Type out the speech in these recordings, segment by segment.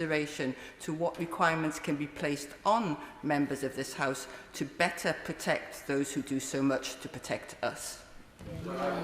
consideration to what requirements can be placed on members of this House to better protect those who do so much to protect us.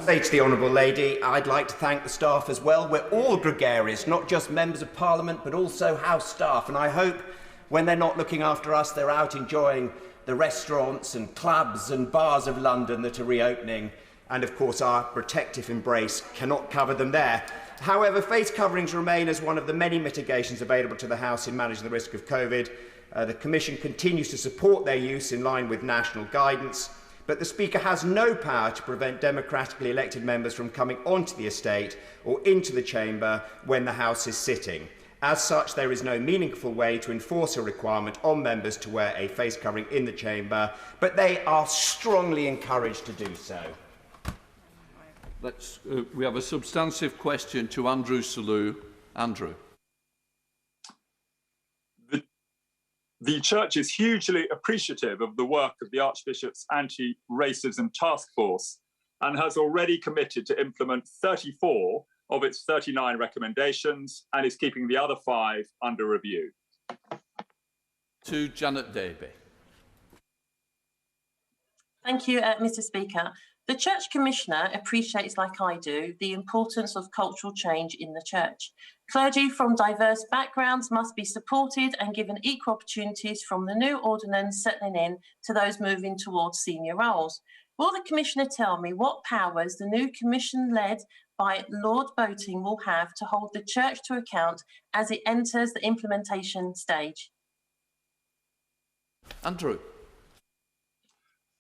Say to the Honourable Lady, I'd like to thank the staff as well. We're all gregarious, not just members of Parliament, but also House staff. And I hope when they're not looking after us, they're out enjoying the restaurants and clubs and bars of London that are reopening. And of course, our protective embrace cannot cover them there. However, face coverings remain as one of the many mitigations available to the House in managing the risk of COVID. The Commission continues to support their use in line with national guidance. But the Speaker has no power to prevent democratically elected members from coming onto the estate or into the chamber when the House is sitting. As such, there is no meaningful way to enforce a requirement on members to wear a face covering in the chamber, but they are strongly encouraged to do so. We have a substantive question to Andrew Selous. Andrew. The Church is hugely appreciative of the work of the Archbishop's Anti-Racism Task Force and has already committed to implement 34 of its 39 recommendations and is keeping the other 5 under review. To Janet Davey. Thank you, Mr. Speaker. The Church Commissioner appreciates, like I do, the importance of cultural change in the Church. Clergy from diverse backgrounds must be supported and given equal opportunities from the new ordinance settling in to those moving towards senior roles. Will the Commissioner tell me what powers the new Commission led by Lord Boating will have to hold the Church to account as it enters the implementation stage? Andrew.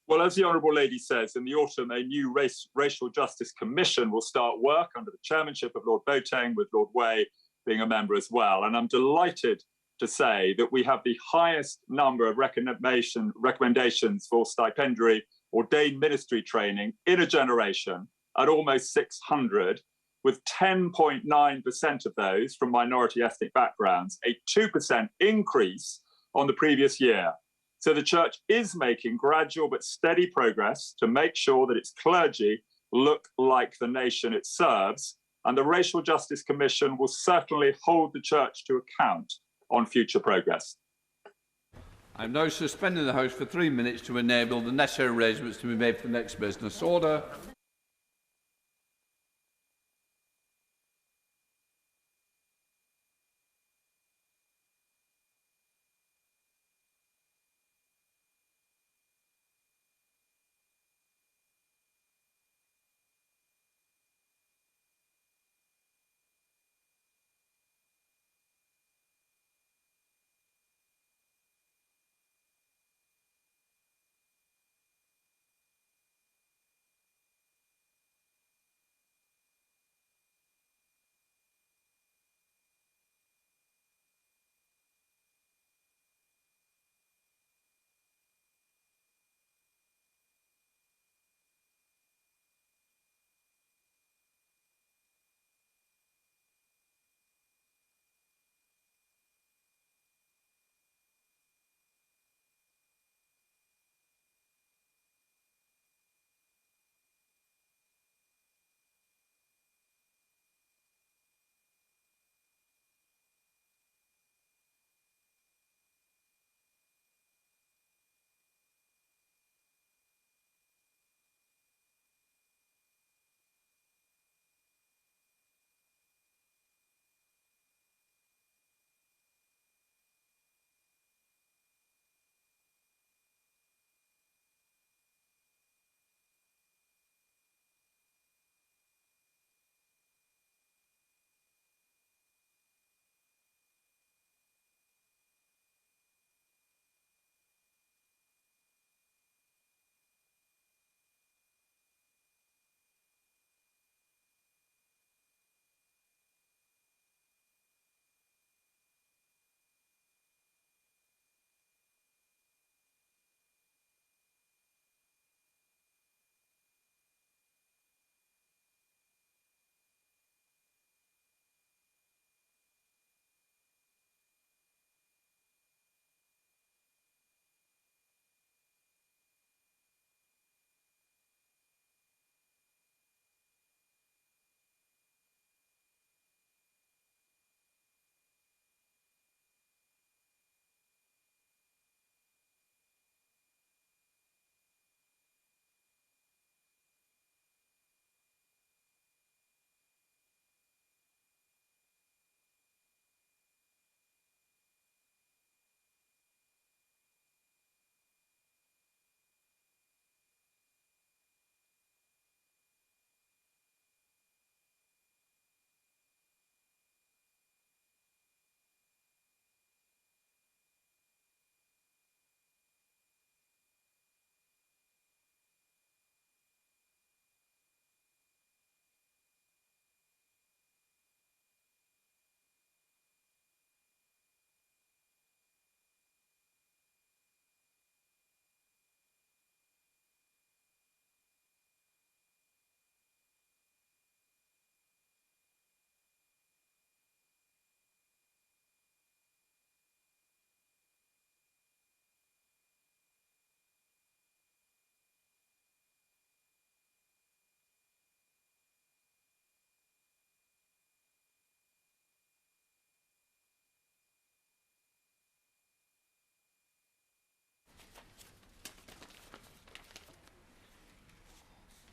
Well, as the Honourable Lady says, in the autumn, a new Racial Justice Commission will start work under the chairmanship of Lord Boateng, with Lord Way being a member as well. And I'm delighted to say that we have the highest number of recommendations for stipendiary ordained ministry training in a generation at almost 600, with 10.9% of those from minority ethnic backgrounds, a 2% increase on the previous year. So the Church is making gradual but steady progress to make sure that its clergy look like the nation it serves, and the Racial Justice Commission will certainly hold the Church to account on future progress. I'm now suspending the House for 3 minutes to enable the necessary arrangements to be made for the next business order.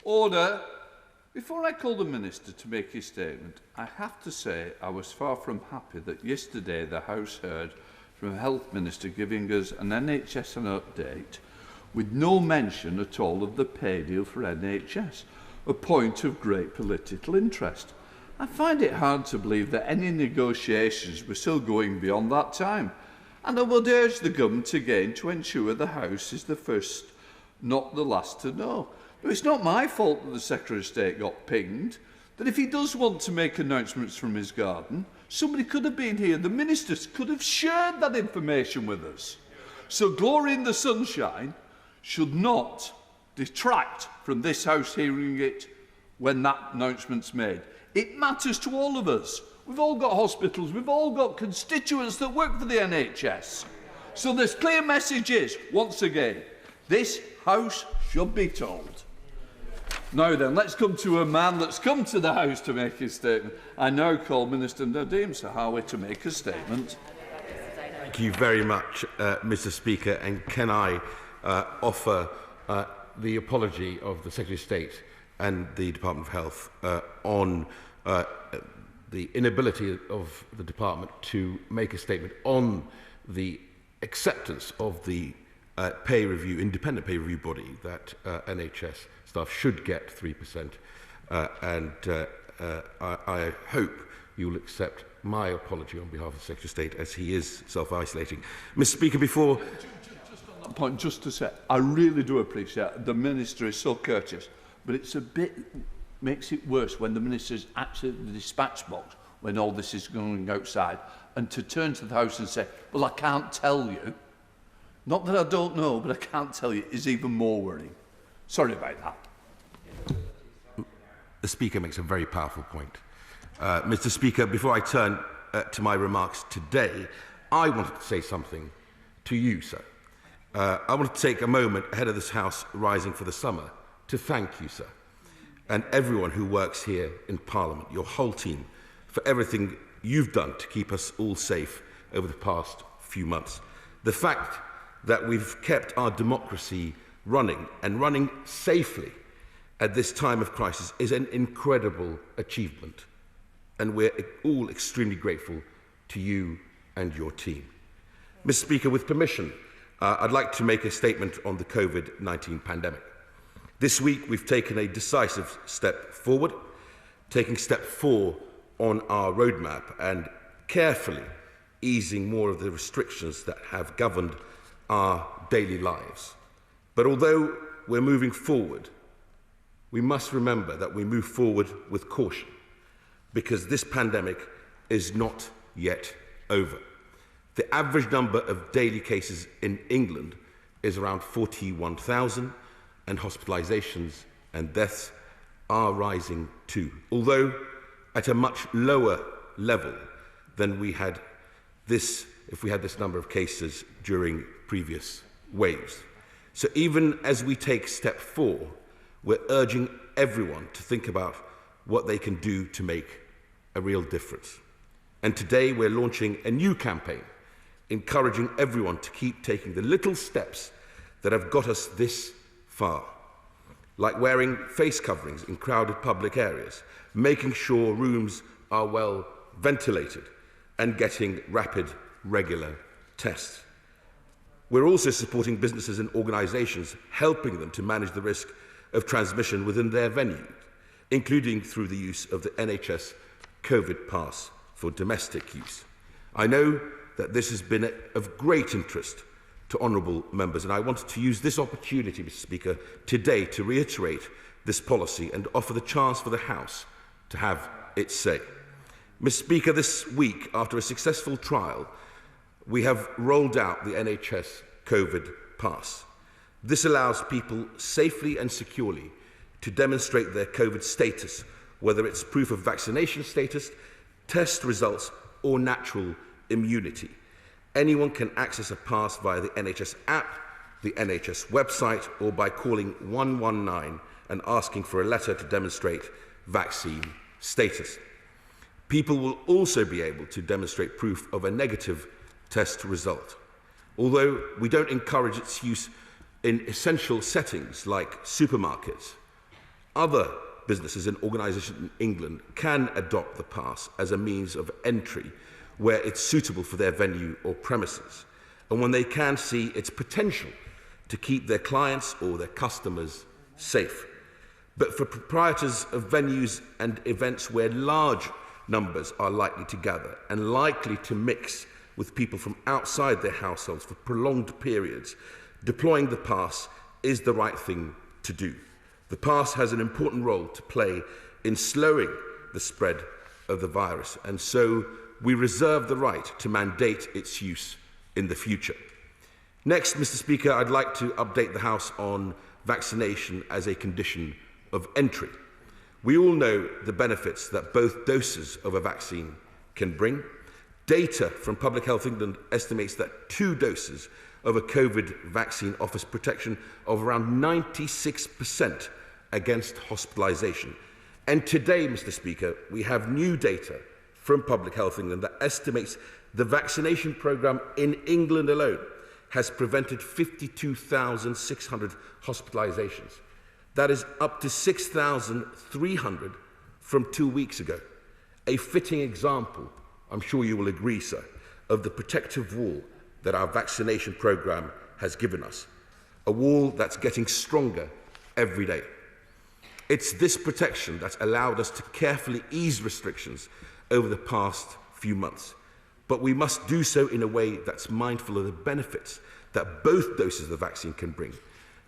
Order. Before I call the Minister to make his statement, I have to say I was far from happy that yesterday the House heard from a Health Minister giving us an NHS update with no mention at all of the pay deal for NHS, a point of great political interest. I find it hard to believe that any negotiations were still going beyond that time, and I would urge the Government again to ensure the House is the first, not the last to know. But it's not my fault that the Secretary of State got pinged, that if he does want to make announcements from his garden, somebody could have been here, the ministers could have shared that information with us. So glory in the sunshine should not detract from this House hearing it when that announcement's made. It matters to all of us. We've all got hospitals, we've all got constituents that work for the NHS. So this clear message is, once again, this House should be told. Now then, let's come to a man that's come to the House to make his statement. I now call Minister Nadhim Zahawi to make a statement. Thank you very much, Mr. Speaker, and can I offer the apology of the Secretary of State and the Department of Health on the inability of the Department to make a statement on the acceptance of the pay review, independent pay review body that NHS staff should get 3%, and I hope you will accept my apology on behalf of the Secretary of State, as he is self-isolating. Mr. Speaker, before... Just on that point, just to say, I really do appreciate the Minister is so courteous, but it's a bit, makes it worse when the Minister is actually at the dispatch box when all this is going outside, and to turn to the House and say, well, I can't tell you, not that I don't know, but I can't tell you, is even more worrying. Sorry about that. The Speaker makes a very powerful point. Mr. Speaker, before I turn to my remarks today, I wanted to say something to you, sir. I want to take a moment ahead of this House rising for the summer to thank you, sir, and everyone who works here in Parliament, your whole team, for everything you've done to keep us all safe over the past few months. The fact that we've kept our democracy running and running safely at this time of crisis is an incredible achievement, and we're all extremely grateful to you and your team. Mr. Speaker, with permission, I'd like to make a statement on the COVID-19 pandemic. This week, we've taken a decisive step forward, taking step 4 on our roadmap and carefully easing more of the restrictions that have governed our daily lives. But although we're moving forward, we must remember that we move forward with caution, because this pandemic is not yet over. The average number of daily cases in England is around 41,000, and hospitalisations and deaths are rising too, although at a much lower level than we had this, if we had this number of cases during previous waves. So even as we take step 4, we're urging everyone to think about what they can do to make a real difference. And today we're launching a new campaign, encouraging everyone to keep taking the little steps that have got us this far, like wearing face coverings in crowded public areas, making sure rooms are well ventilated, and getting rapid, regular tests. We're also supporting businesses and organisations, helping them to manage the risk of transmission within their venue, including through the use of the Nhs Covert Pass for domestic use. I know that this has been of great interest to honourable members, and I wanted to use this opportunity, Mr. Speaker, today to reiterate this policy and offer the chance for the House to have its say. Mr. Speaker, this week, after a successful trial, we have rolled out the Nhs Covert Pass. This allows people safely and securely to demonstrate their COVID status, whether it's proof of vaccination status, test results, or natural immunity. Anyone can access a pass via the NHS app, the NHS website, or by calling 119 and asking for a letter to demonstrate vaccine status. People will also be able to demonstrate proof of a negative test result. Although we don't encourage its use in essential settings like supermarkets, Other businesses and organisations in England can adopt the pass as a means of entry where it's suitable for their venue or premises, and when they can see its potential to keep their clients or their customers safe. But for proprietors of venues and events where large numbers are likely to gather and likely to mix with people from outside their households for prolonged periods, deploying the pass is the right thing to do. The pass has an important role to play in slowing the spread of the virus, and so we reserve the right to mandate its use in the future. Next, Mr. Speaker, I'd like to update the House on vaccination as a condition of entry. We all know the benefits that both doses of a vaccine can bring. Data from Public Health England estimates that 2 doses of a COVID vaccine offers protection of around 96% against hospitalisation. And today, Mr. Speaker, we have new data from Public Health England that estimates the vaccination programme in England alone has prevented 52,600 hospitalisations. That is up to 6,300 from 2 weeks ago. A fitting example, I'm sure you will agree, sir, of the protective wall that our vaccination programme has given us. A wall that's getting stronger every day. It's this protection that's allowed us to carefully ease restrictions over the past few months. But we must do so in a way that's mindful of the benefits that both doses of the vaccine can bring.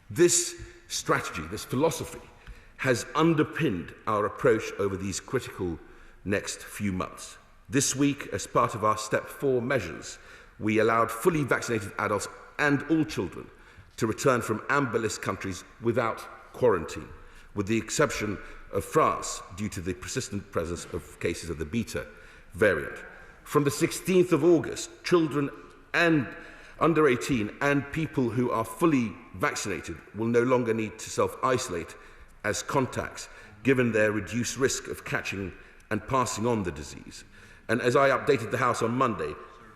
This strategy, this philosophy, has underpinned our approach over these critical next few months. This week, as part of our Step 4 measures, we allowed fully vaccinated adults and all children to return from amber list countries without quarantine, with the exception of France due to the persistent presence of cases of the beta variant. From the 16th of August, children and under 18 and people who are fully vaccinated will no longer need to self-isolate as contacts, given their reduced risk of catching and passing on the disease. And as I updated the House on Monday,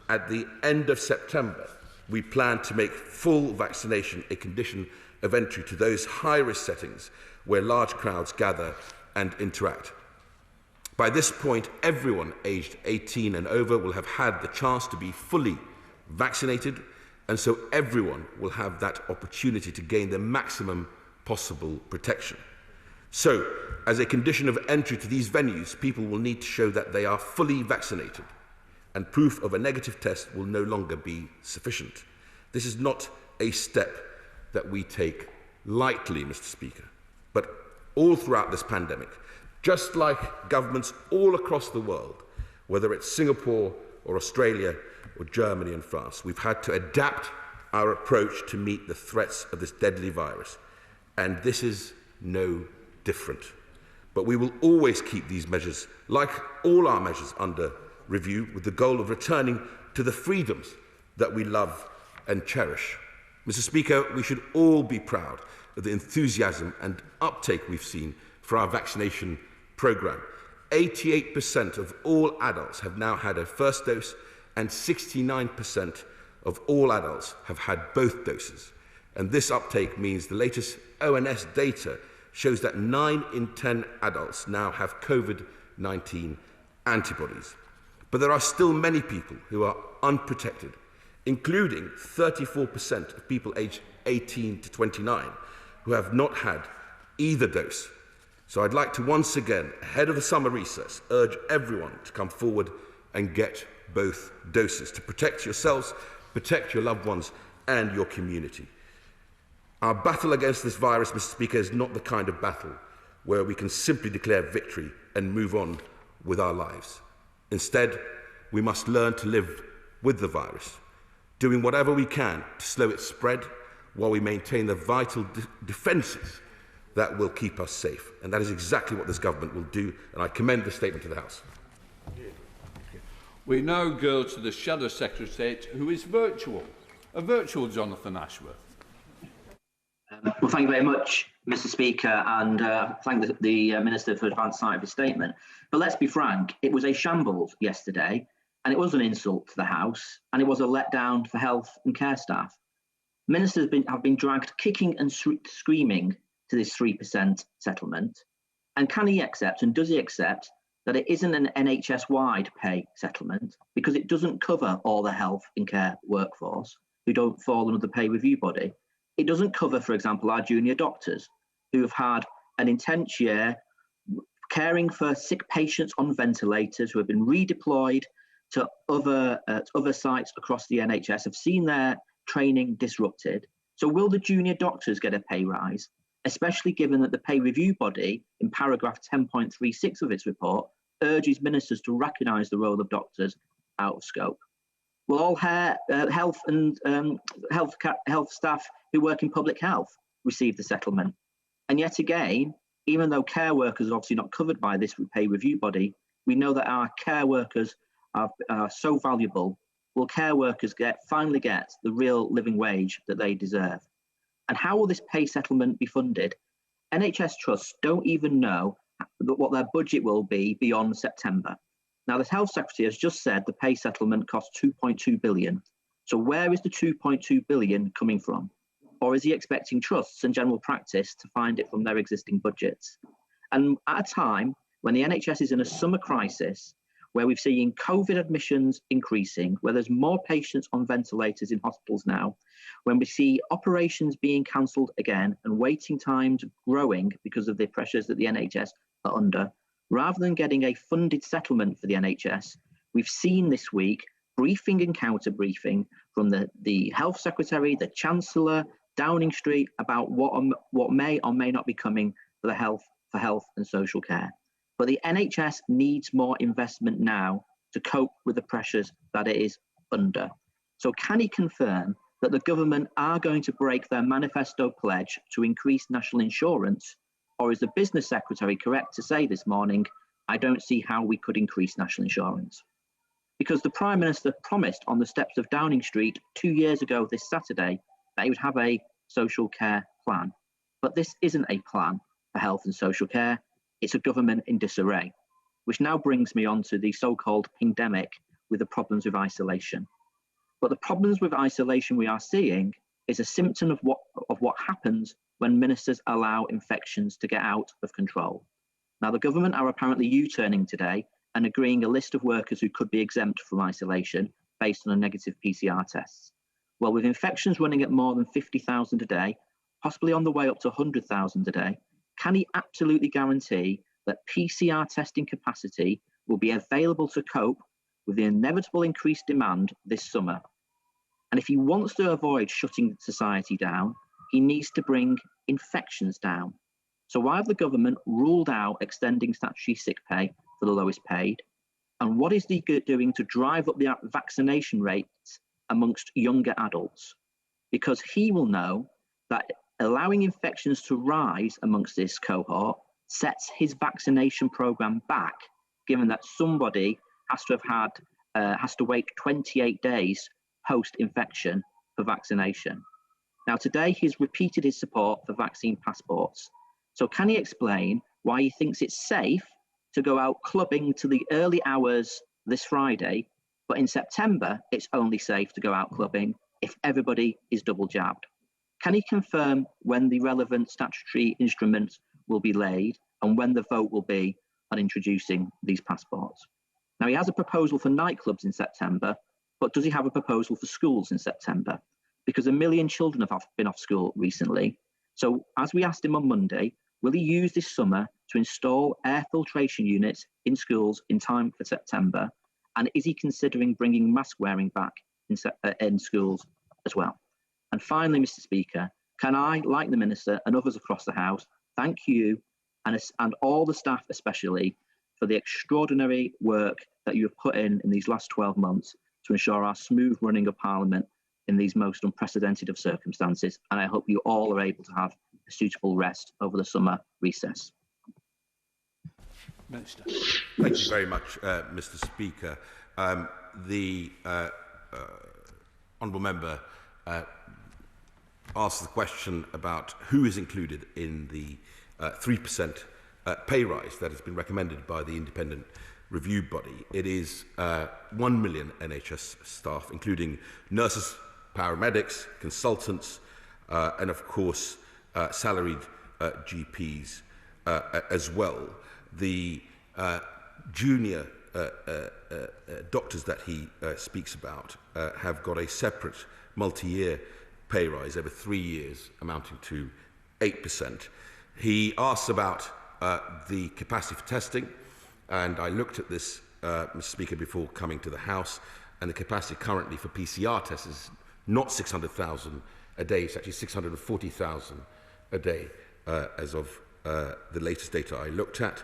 at the end of September, we plan to make full vaccination a condition of entry to those high-risk settings where large crowds gather and interact. By this point, everyone aged 18 and over will have had the chance to be fully vaccinated, and so everyone will have that opportunity to gain the maximum possible protection. So, as a condition of entry to these venues, people will need to show that they are fully vaccinated, and proof of a negative test will no longer be sufficient. This is not a step that we take lightly, Mr. Speaker, but all throughout this pandemic, just like governments all across the world, whether it's Singapore or Australia or Germany and France, we've had to adapt our approach to meet the threats of this deadly virus. And this is no different. But we will always keep these measures, like all our measures, under review with the goal of returning to the freedoms that we love and cherish. Mr. Speaker, we should all be proud of the enthusiasm and uptake we've seen for our vaccination programme. 88% of all adults have now had a first dose, and 69% of all adults have had both doses. And this uptake means the latest ONS data shows that 9 in 10 adults now have COVID-19 antibodies. But there are still many people who are unprotected, including 34% of people aged 18 to 29 who have not had either dose. So I'd like to once again, ahead of the summer recess, urge everyone to come forward and get both doses to protect yourselves, protect your loved ones and your community. Our battle against this virus, Mr. Speaker, is not the kind of battle where we can simply declare victory and move on with our lives. Instead, we must learn to live with the virus, doing whatever we can to slow its spread while we maintain the vital defences that will keep us safe. And that is exactly what this government will do, and I commend the statement to the House. We now go to the Shadow Secretary of State, who is virtual. A virtual Jonathan Ashworth. Well, thank you very much, Mr. Speaker, and thank the Minister for advance sight of his statement. But let's be frank, it was a shambles yesterday, and it was an insult to the House, and it was a letdown for health and care staff. Ministers have been dragged kicking and screaming to this 3% settlement? And can he accept, and does he accept, that it isn't an NHS-wide pay settlement because it doesn't cover all the health and care workforce who don't fall under the pay review body? It doesn't cover, for example, our junior doctors who have had an intense year caring for sick patients on ventilators who have been redeployed to other sites across the NHS, have seen their training disrupted. So will the junior doctors get a pay rise, especially given that the pay review body in paragraph 10.36 of its report urges ministers to recognise the role of doctors out of scope? Will all health staff who work in public health receive the settlement? And yet again, even though care workers are obviously not covered by this pay review body, we know that our care workers are so valuable. Will care workers finally get the real living wage that they deserve? And how will this pay settlement be funded? NHS trusts don't even know what their budget will be beyond September. Now, the Health Secretary has just said the pay settlement costs 2.2 billion. So where is the 2.2 billion coming from? Or is he expecting trusts and general practice to find it from their existing budgets? And at a time when the NHS is in a summer crisis, where we've seen COVID admissions increasing, where there's more patients on ventilators in hospitals now, when we see operations being cancelled again and waiting times growing because of the pressures that the NHS are under, rather than getting a funded settlement for the NHS, we've seen this week briefing and counter briefing from the Health Secretary, the Chancellor, Downing Street about what may or may not be coming for health and social care. But the NHS needs more investment now to cope with the pressures that it is under. So can he confirm that the government are going to break their manifesto pledge to increase national insurance? Or is the Business Secretary correct to say this morning, I don't see how we could increase national insurance? Because the Prime Minister promised on the steps of Downing Street 2 years ago this Saturday that he would have a social care plan. But this isn't a plan for health and social care. It's a government in disarray, which now brings me on to the so-called pandemic with the problems with isolation. But the problems with isolation we are seeing is a symptom of what happens when ministers allow infections to get out of control. Now, the government are apparently U-turning today and agreeing a list of workers who could be exempt from isolation based on a negative PCR test. Well, with infections running at more than 50,000 a day, possibly on the way up to 100,000 a day, can he absolutely guarantee that PCR testing capacity will be available to cope with the inevitable increased demand this summer? And if he wants to avoid shutting society down, he needs to bring infections down. So why have the government ruled out extending statutory sick pay for the lowest paid? And what is he doing to drive up the vaccination rates amongst younger adults? Because he will know that allowing infections to rise amongst this cohort sets his vaccination program back, given that somebody has to wait 28 days post-infection for vaccination. Now, today he's repeated his support for vaccine passports. So can he explain why he thinks it's safe to go out clubbing to the early hours this Friday, but in September it's only safe to go out clubbing if everybody is double jabbed? Can he confirm when the relevant statutory instruments will be laid and when the vote will be on introducing these passports? Now, he has a proposal for nightclubs in September, but does he have a proposal for schools in September? Because 1 million children have been off school recently. So as we asked him on Monday, will he use this summer to install air filtration units in schools in time for September? And is he considering bringing mask wearing back in schools as well? And finally, Mr. Speaker, can I, like the Minister and others across the House, thank you and all the staff especially for the extraordinary work that you have put in these last 12 months to ensure our smooth running of Parliament in these most unprecedented of circumstances. And I hope you all are able to have a suitable rest over the summer recess. Minister. Thank you very much, Mr. Speaker. The honourable member asked the question about who is included in the 3% pay rise that has been recommended by the independent review body. It is 1 million NHS staff, including nurses, paramedics, consultants, and of course salaried GPs as well. The junior doctors that he speaks about have got a separate multi-year pay rise over 3 years amounting to 8%. He asks about the capacity for testing, and I looked at this, Mr. Speaker, before coming to the House, and the capacity currently for PCR tests is not 600,000 a day, it's actually 640,000 a day as of the latest data I looked at.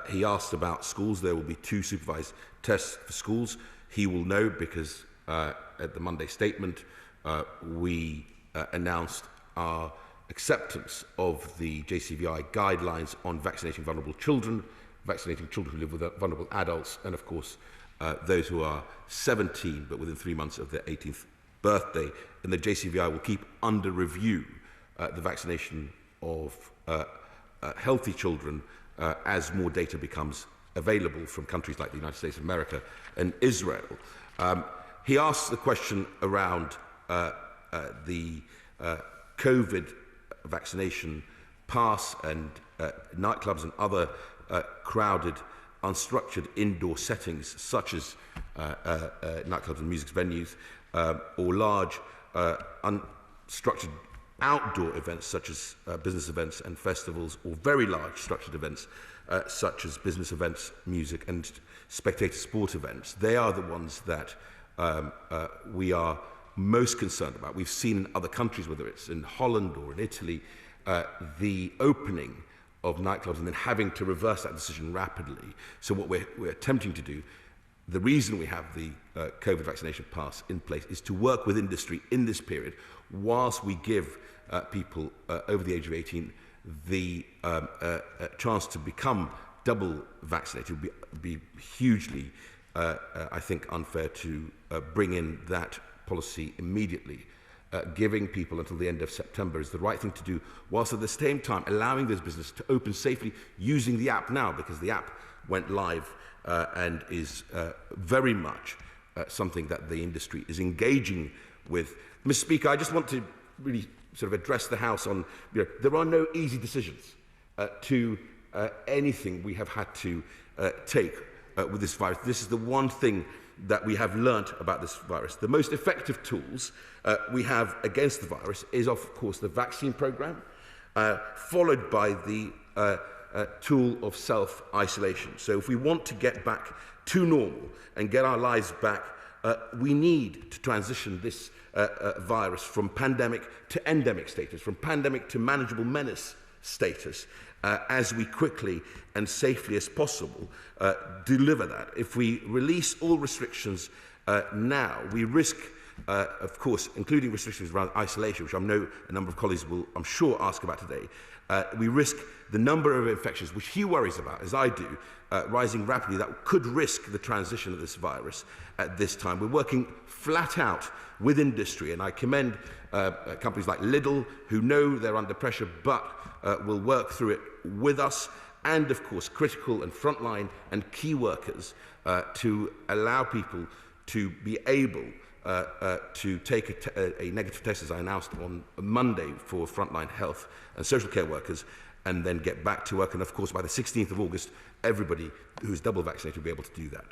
He asked about schools. There will be 2 supervised tests for schools. He will know because at the Monday statement we announced our acceptance of the JCVI guidelines on vaccinating vulnerable children, vaccinating children who live with vulnerable adults, and of course those who are 17 but within 3 months of their 18th birthday. And the JCVI will keep under review the vaccination of healthy children as more data becomes available from countries like the United States of America and Israel. He asks the question around the COVID vaccination pass and nightclubs and other crowded, unstructured indoor settings such as nightclubs and music venues, or large unstructured outdoor events such as business events and festivals, or very large structured events such as business events, music and spectator sport events. They are the ones that we are most concerned about. We've seen in other countries, whether it's in Holland or in Italy, the opening of nightclubs and then having to reverse that decision rapidly. So what we're attempting to do, the reason we have the COVID vaccination pass in place, is to work with industry in this period whilst we give people over the age of 18 the chance to become double vaccinated. It would be hugely, I think, unfair to bring in that policy immediately. Giving people until the end of September is the right thing to do, whilst at the same time allowing those businesses to open safely using the app now, because the app went live and is very much something that the industry is engaging with. Mr. Speaker, I just want to really sort of address the House on, there are no easy decisions to anything we have had to take with this virus. This is the one thing that we have learnt about this virus. The most effective tools we have against the virus is, of course, the vaccine programme, followed by the tool of self-isolation. So if we want to get back to normal and get our lives back, we need to transition this virus from pandemic to endemic status, from pandemic to manageable menace status, as we quickly and safely as possible deliver that. If we release all restrictions now, we risk, of course, including restrictions around isolation, which I know a number of colleagues will, I'm sure, ask about today, we risk the number of infections, which he worries about, as I do, rising rapidly. That could risk the transition of this virus at this time. We're working flat out with industry, and I commend companies like Lidl, who know they're under pressure, but will work through it with us, and of course critical and frontline and key workers to allow people to be able to take a negative test, as I announced on Monday, for frontline health and social care workers, and then get back to work. And of course, by the 16th of August, everybody who's double vaccinated will be able to do that.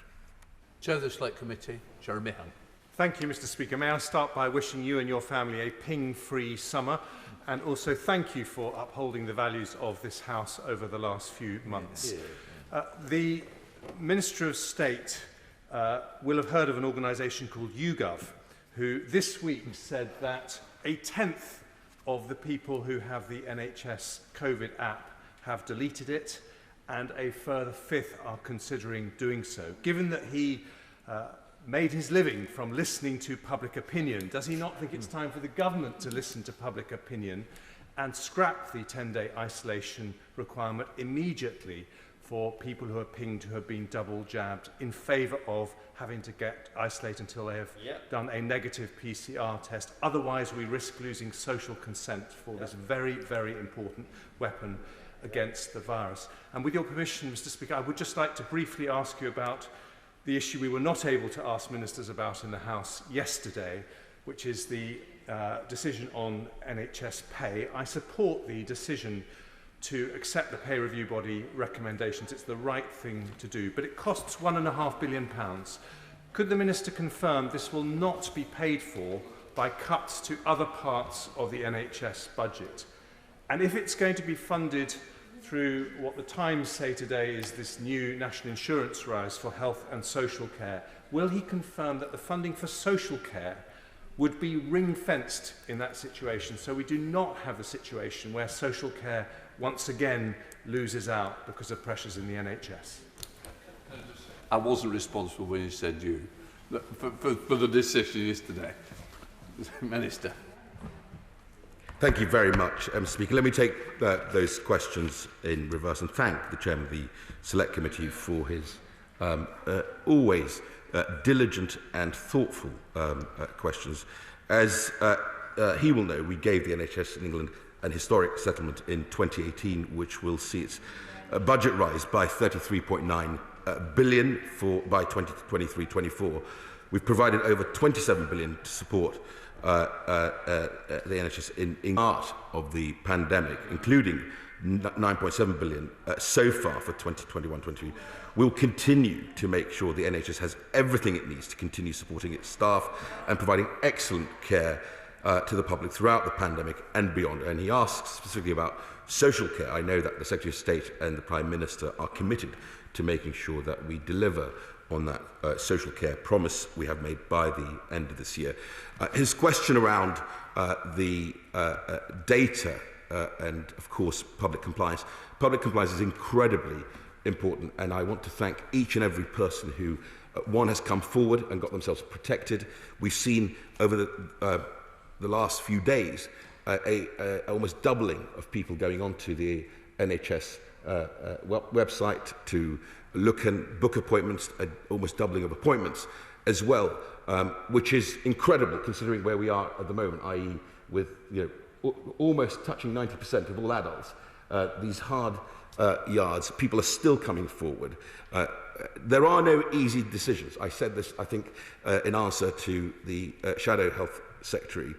Chair of the Select Committee, Jeremy Hunt. Thank you, Mr. Speaker. May I start by wishing you and your family a ping-free summer, and also thank you for upholding the values of this House over the last few months. The Minister of State will have heard of an organisation called YouGov, who this week said that 1/10 of the people who have the NHS COVID app have deleted it, and a further 1/5 are considering doing so. Given that he made his living from listening to public opinion, does he not think it's time for the government to listen to public opinion and scrap the 10-day isolation requirement immediately for people who are pinged who have been double jabbed, in favour of having to get isolated until they have done a negative PCR test? Otherwise, we risk losing social consent for this very, very important weapon against the virus. And with your permission, Mr. Speaker, I would just like to briefly ask you about the issue we were not able to ask ministers about in the House yesterday, which is the decision on NHS pay. I support the decision to accept the pay review body recommendations. It's the right thing to do, but it costs £1.5 billion. Could the Minister confirm this will not be paid for by cuts to other parts of the NHS budget? And if it's going to be funded through what the Times say today is this new national insurance rise for health and social care, will he confirm that the funding for social care would be ring-fenced in that situation, so we do not have the situation where social care once again loses out because of pressures in the NHS? I wasn't responsible when you said you, for the decision yesterday. Minister. Thank you very much, Speaker. Let me take those questions in reverse and thank the Chairman of the Select Committee for his always diligent and thoughtful questions. As he will know, we gave the NHS in England an historic settlement in 2018, which will see its budget rise by 33.9 billion by 2023-24. We've provided over 27 billion to support the NHS in part of the pandemic, including 9.7 billion so far for 2021-22. We'll continue to make sure the NHS has everything it needs to continue supporting its staff and providing excellent care to the public throughout the pandemic and beyond. And he asks specifically about social care. I know that the Secretary of State and the Prime Minister are committed to making sure that we deliver on that social care promise we have made by the end of this year. His question around the data and, of course, public compliance. Public compliance is incredibly important, and I want to thank each and every person who, one, has come forward and got themselves protected. We've seen over the last few days almost doubling of people going onto the NHS website to look and book appointments, almost doubling of appointments as well, which is incredible considering where we are at the moment, i.e. with almost touching 90% of all adults. These hard yards, people are still coming forward. There are no easy decisions. I said this, I think, in answer to the Shadow Health Secretary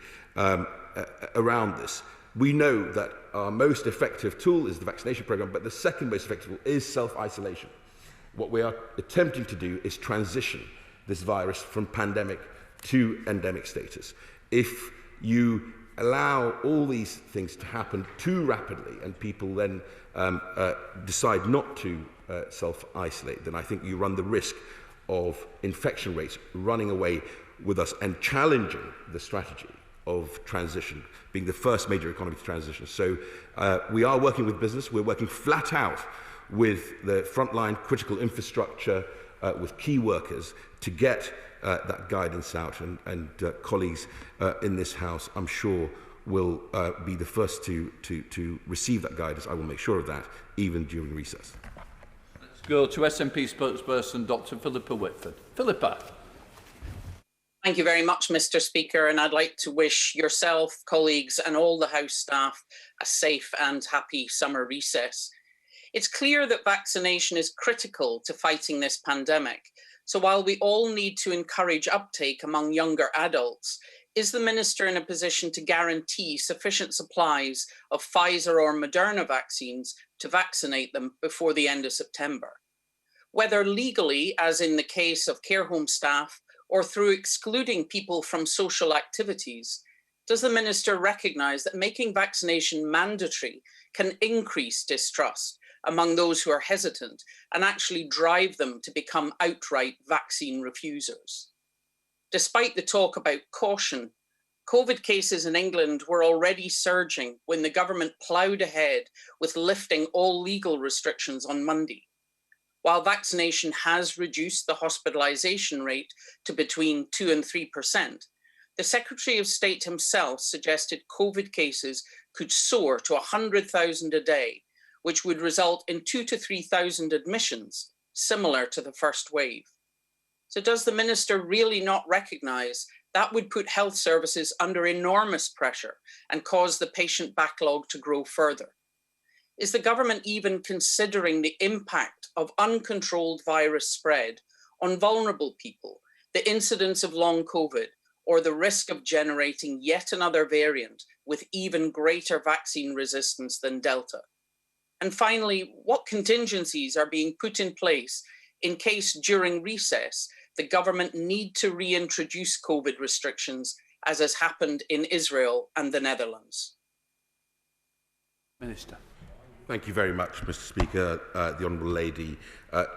around this. We know that our most effective tool is the vaccination program, but the second most effective tool is self-isolation. What we are attempting to do is transition this virus from pandemic to endemic status. If you allow all these things to happen too rapidly and people then decide not to self-isolate, then I think you run the risk of infection rates running away with us and challenging the strategy of transition, being the first major economy to transition. So we are working with business. We're working flat out with the frontline critical infrastructure, with key workers to get that guidance out. And colleagues in this House, I'm sure, will be the first to receive that guidance. I will make sure of that, even during recess. Let's go to SNP spokesperson, Dr. Philippa Whitford. Philippa. Thank you very much, Mr. Speaker, and I'd like to wish yourself, colleagues, and all the House staff a safe and happy summer recess. It's clear that vaccination is critical to fighting this pandemic. So while we all need to encourage uptake among younger adults, is the Minister in a position to guarantee sufficient supplies of Pfizer or Moderna vaccines to vaccinate them before the end of September? Whether legally, as in the case of care home staff, or through excluding people from social activities, does the Minister recognise that making vaccination mandatory can increase distrust among those who are hesitant and actually drive them to become outright vaccine refusers? Despite the talk about caution, COVID cases in England were already surging when the government ploughed ahead with lifting all legal restrictions on Monday. While vaccination has reduced the hospitalisation rate to between 2 and 3%, the Secretary of State himself suggested COVID cases could soar to 100,000 a day, which would result in 2,000 to 3,000 admissions, similar to the first wave. So does the Minister really not recognise that would put health services under enormous pressure and cause the patient backlog to grow further? Is the government even considering the impact of uncontrolled virus spread on vulnerable people, the incidence of long COVID, or the risk of generating yet another variant with even greater vaccine resistance than Delta? And finally, what contingencies are being put in place in case during recess the government need to reintroduce COVID restrictions, as has happened in Israel and the Netherlands? Minister. Thank you very much, Mr. Speaker. The Honourable Lady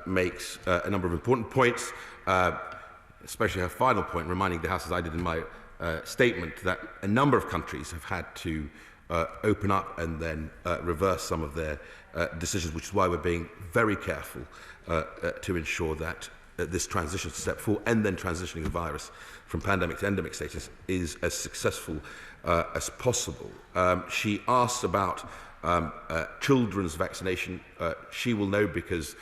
makes a number of important points, especially her final point, reminding the House, as I did in my statement, that a number of countries have had to open up and then reverse some of their decisions, which is why we're being very careful to ensure that this transition step 4 and then transitioning the virus from pandemic to endemic status is as successful as possible. She asked about children's vaccination. She will know because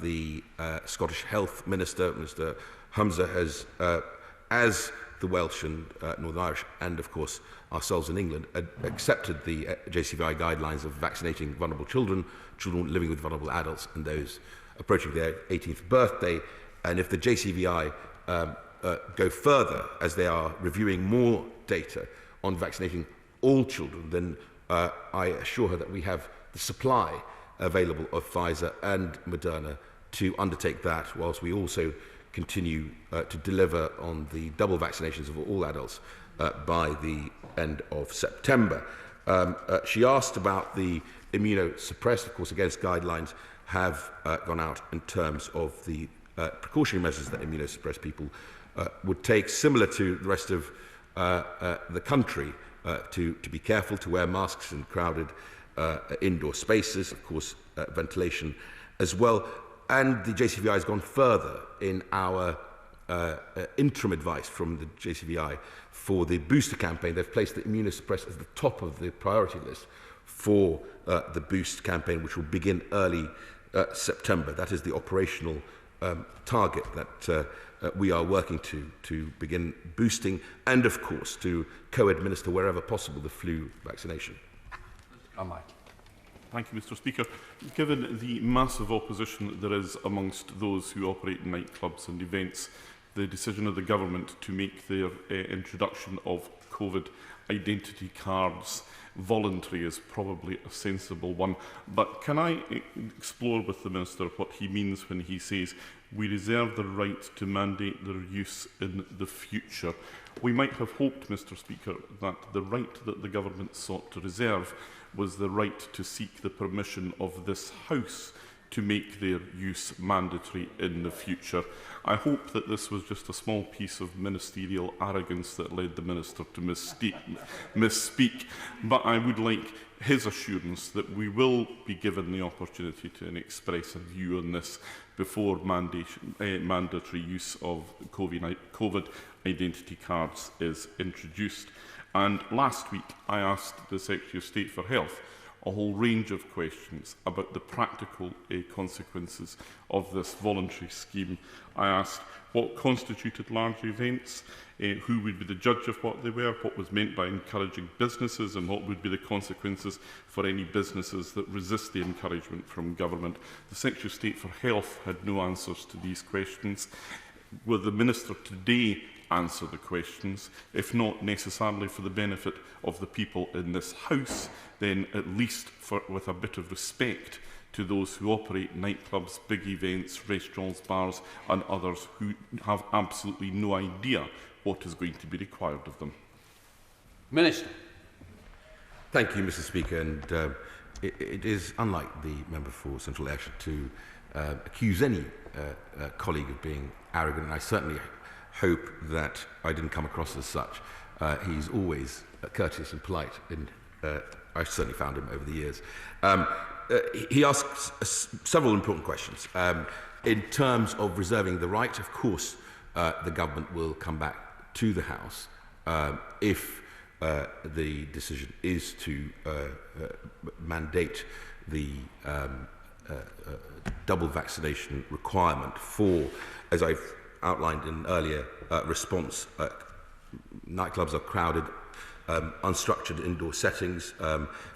the Scottish Health Minister, Mr Humza, has, as the Welsh and Northern Irish, and of course ourselves in England, accepted the JCVI guidelines of vaccinating vulnerable children, children living with vulnerable adults, and those approaching their 18th birthday. And if the JCVI go further, as they are reviewing more data on vaccinating all children, then I assure her that we have the supply available of Pfizer and Moderna to undertake that, whilst we also continue to deliver on the double vaccinations of all adults by the end of September. She asked about the immunosuppressed. Of course, against guidelines have gone out in terms of the precautionary measures that immunosuppressed people would take, similar to the rest of the country, to be careful, to wear masks in crowded indoor spaces, of course, ventilation as well. And the JCVI has gone further in our interim advice from the JCVI for the booster campaign. They've placed the immunosuppressed at the top of the priority list for the boost campaign, which will begin early September. That is the operational target that we are working to begin boosting, and of course to co-administer wherever possible the flu vaccination. Thank you, Mr. Speaker. Given the massive opposition that there is amongst those who operate nightclubs and events, the decision of the government to make their introduction of COVID identity cards voluntary is probably a sensible one. But can I explore with the Minister what he means when he says we reserve the right to mandate their use in the future? We might have hoped, Mr. Speaker, that the right that the government sought to reserve was the right to seek the permission of this House to make their use mandatory in the future. I hope that this was just a small piece of ministerial arrogance that led the Minister to misspeak, but I would like his assurance that we will be given the opportunity to express a view on this before mandatory use of COVID identity cards is introduced. And last week, I asked the Secretary of State for Health a whole range of questions about the practical consequences of this voluntary scheme. I asked what constituted large events, who would be the judge of what they were, what was meant by encouraging businesses, and what would be the consequences for any businesses that resist the encouragement from government. The Secretary of State for Health had no answers to these questions. Will the Minister today answer the questions, if not necessarily for the benefit of the people in this House, then at least with a bit of respect to those who operate nightclubs, big events, restaurants, bars and others who have absolutely no idea what is going to be required of them? Minister. Thank you, Mr. Speaker. And it is unlike the member for Central Ayrshire to accuse any colleague of being arrogant, and I certainly hope that I didn't come across as such. He's always courteous and polite, and I've certainly found him over the years. He asks several important questions. In terms of reserving the right, of course, the government will come back to the House if the decision is to mandate the double vaccination requirement for, as I've outlined in an earlier response, nightclubs are crowded, unstructured indoor settings,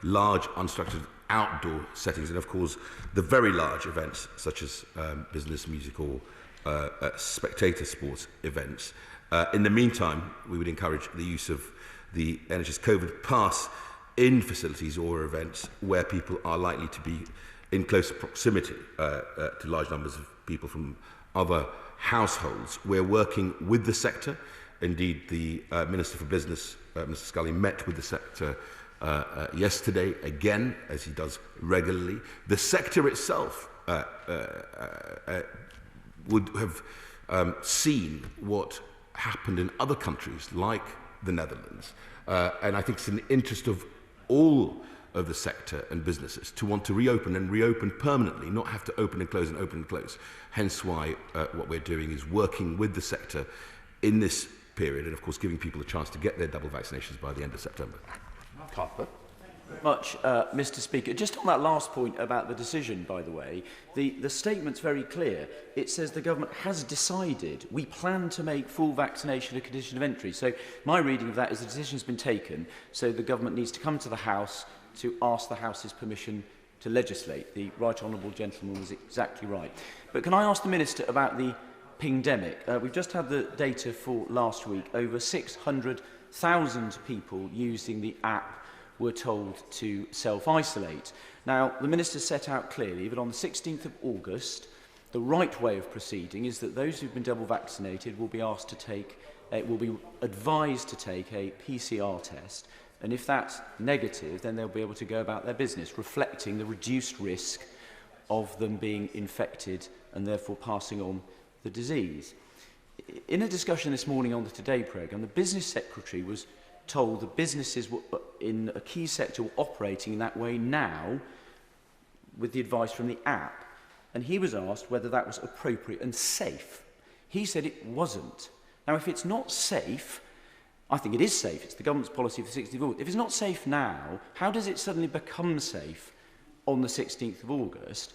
large unstructured outdoor settings, and of course the very large events such as business, music or spectator sports events. In the meantime, we would encourage the use of the Nhs Covert Pass in facilities or events where people are likely to be in close proximity to large numbers of people from other households. We're working with the sector. Indeed, the Minister for Business, Mr. Scully, met with the sector yesterday, again, as he does regularly. The sector itself would have seen what happened in other countries like the Netherlands. And I think it's in the interest of all of the sector and businesses to want to reopen and reopen permanently, not have to open and close and open and close. Hence why what we're doing is working with the sector in this period and, of course, giving people a chance to get their double vaccinations by the end of September. Carper. Much, Mr. Speaker. Just on that last point about the decision, by the way, the statement's very clear. It says the government has decided we plan to make full vaccination a condition of entry. So my reading of that is the decision's been taken, so the government needs to come to the House to ask the House's permission to legislate. The Right Honourable Gentleman was exactly right. But can I ask the Minister about the pingdemic? We've just had the data for last week. Over 600,000 people using the app were told to self-isolate. Now, the Minister set out clearly that on the 16th of August, the right way of proceeding is that those who've been double vaccinated will be asked to take, will be advised to take a PCR test, and if that's negative, then they'll be able to go about their business, reflecting the reduced risk of them being infected and therefore passing on the disease. In a discussion this morning on the Today programme, the Business Secretary was told that businesses in a key sector were operating in that way now with the advice from the app. And he was asked whether that was appropriate and safe. He said it wasn't. Now, if it's not safe, I think it is safe. It's the government's policy for the 16th of August. If it's not safe now, how does it suddenly become safe on the 16th of August?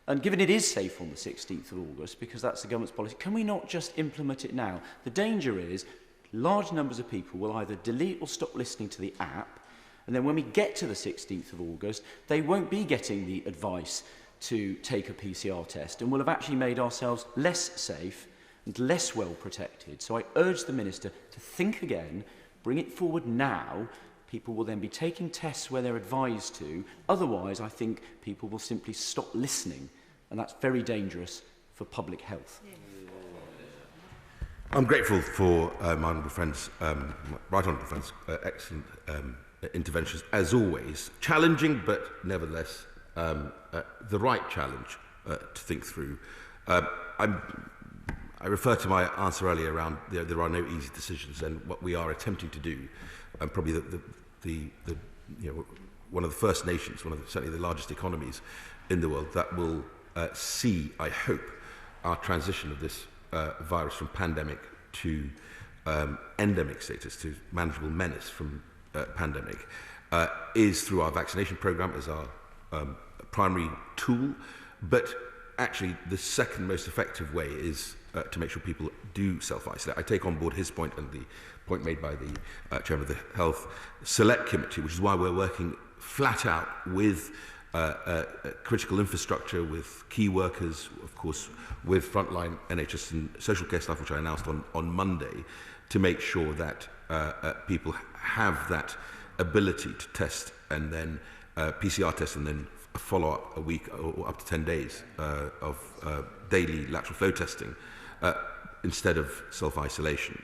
And given it is safe on the 16th of August, because that's the government's policy, can we not just implement it now? The danger is large numbers of people will either delete or stop listening to the app, and then when we get to the 16th of August, they won't be getting the advice to take a PCR test, and we'll have actually made ourselves less safe and less well protected. So I urge the Minister to think again, bring it forward now. People will then be taking tests where they're advised to. Otherwise, I think people will simply stop listening, and that's very dangerous for public health. I'm grateful for my honourable friends, right honourable friends' excellent interventions, as always. Challenging, but nevertheless the right challenge to think through. I refer to my answer earlier around there are no easy decisions, and what we are attempting to do, and probably one of the first nations, certainly the largest economies in the world, that will see, I hope, our transition of this virus from pandemic to endemic status, to manageable menace from pandemic, is through our vaccination programme as our primary tool. But actually, the second most effective way is to make sure people do self-isolate. I take on board his point and the point made by the Chairman of the Health Select Committee, which is why we're working flat out with critical infrastructure, with key workers, of course, with frontline NHS and social care staff, which I announced on Monday, to make sure that people have that ability to test and then PCR test and then follow up a week or up to 10 days of daily lateral flow testing instead of self-isolation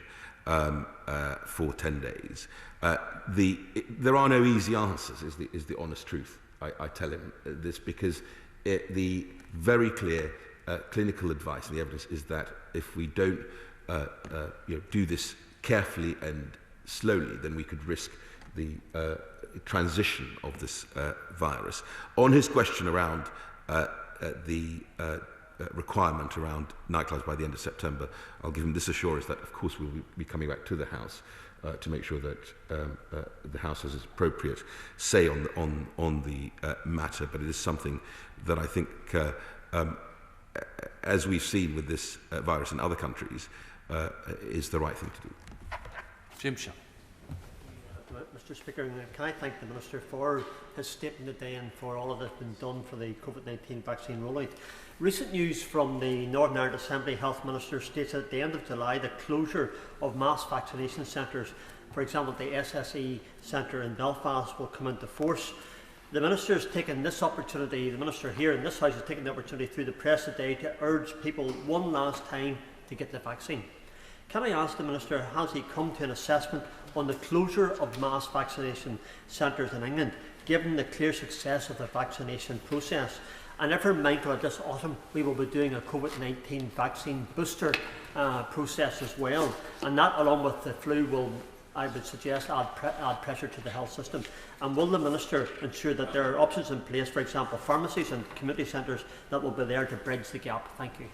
for 10 days. There are no easy answers, is the honest truth. I tell him this because the very clear clinical advice and the evidence is that if we don't do this carefully and slowly, then we could risk the transition of this virus. On his question around the requirement around nightclubs by the end of September, I'll give him this assurance that, of course, we'll be coming back to the House to make sure that the House has its appropriate say on the matter. But it is something that I think, as we've seen with this virus in other countries, is the right thing to do. Jim Shaw. Mr Speaker. And can I thank the Minister for his statement today and for all of that's been done for the COVID-19 vaccine rollout. Recent news from the Northern Ireland Assembly Health Minister states that at the end of July the closure of mass vaccination centres, for example the SSE Centre in Belfast, will come into force. The Minister has taken this opportunity, the Minister here in this House has taken the opportunity through the press today to urge people one last time to get the vaccine. Can I ask the Minister, has he come to an assessment on the closure of mass vaccination centres in England, given the clear success of the vaccination process? And if we're mindful of this autumn, we will be doing a COVID-19 vaccine booster process as well, and that, along with the flu, will, I would suggest, add pressure to the health system. And will the Minister ensure that there are options in place, for example pharmacies and community centres, that will be there to bridge the gap? Thank you.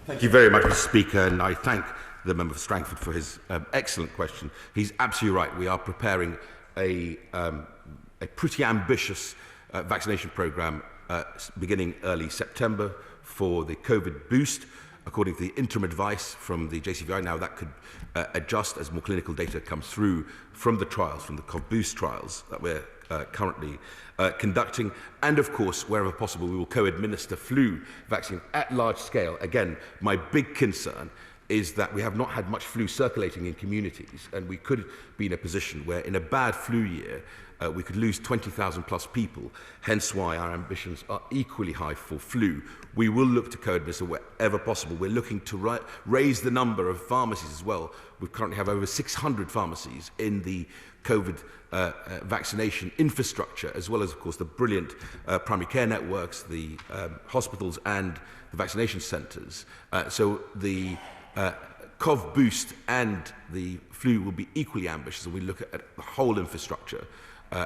Thank you very much, Mr Speaker, and I thank the member for Strangford for his excellent question. He's absolutely right. We are preparing a pretty ambitious vaccination programme beginning early September for the COVID boost. According to the interim advice from the JCVI, now that could adjust as more clinical data comes through from the trials, from the COVID boost trials that we're currently conducting. And of course, wherever possible, we will co-administer flu vaccine at large scale. Again, my big concern is that we have not had much flu circulating in communities, and we could be in a position where in a bad flu year we could lose 20,000 plus people, hence why our ambitions are equally high for flu. We will look to co-administer wherever possible. We're looking to raise the number of pharmacies as well. We currently have over 600 pharmacies in the COVID vaccination infrastructure, as well as, of course, the brilliant primary care networks, the hospitals and the vaccination centres. So the COV boost and the flu will be equally ambitious, and we look at the whole infrastructure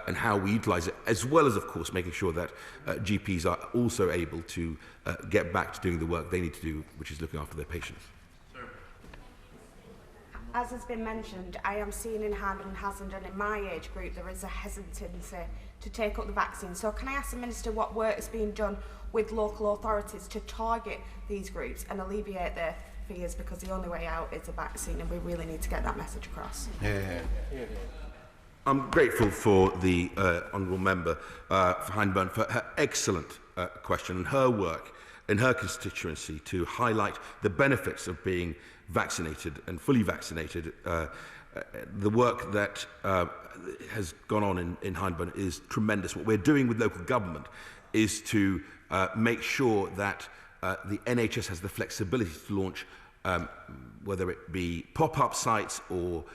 and how we utilise it, as well as, of course, making sure that GPs are also able to get back to doing the work they need to do, which is looking after their patients. As has been mentioned, I am seeing in Hindburn and Haslingden in my age group there is a hesitancy to take up the vaccine. So can I ask the Minister what work is being done with local authorities to target these groups and alleviate their fears, because the only way out is a vaccine and we really need to get that message across. I'm grateful for the honourable member for Hindburn for her excellent question and her work in her constituency to highlight the benefits of being vaccinated and fully vaccinated. The work that has gone on in Hindburn is tremendous. What we're doing with local government is to make sure that the NHS has the flexibility to launch whether it be pop-up sites or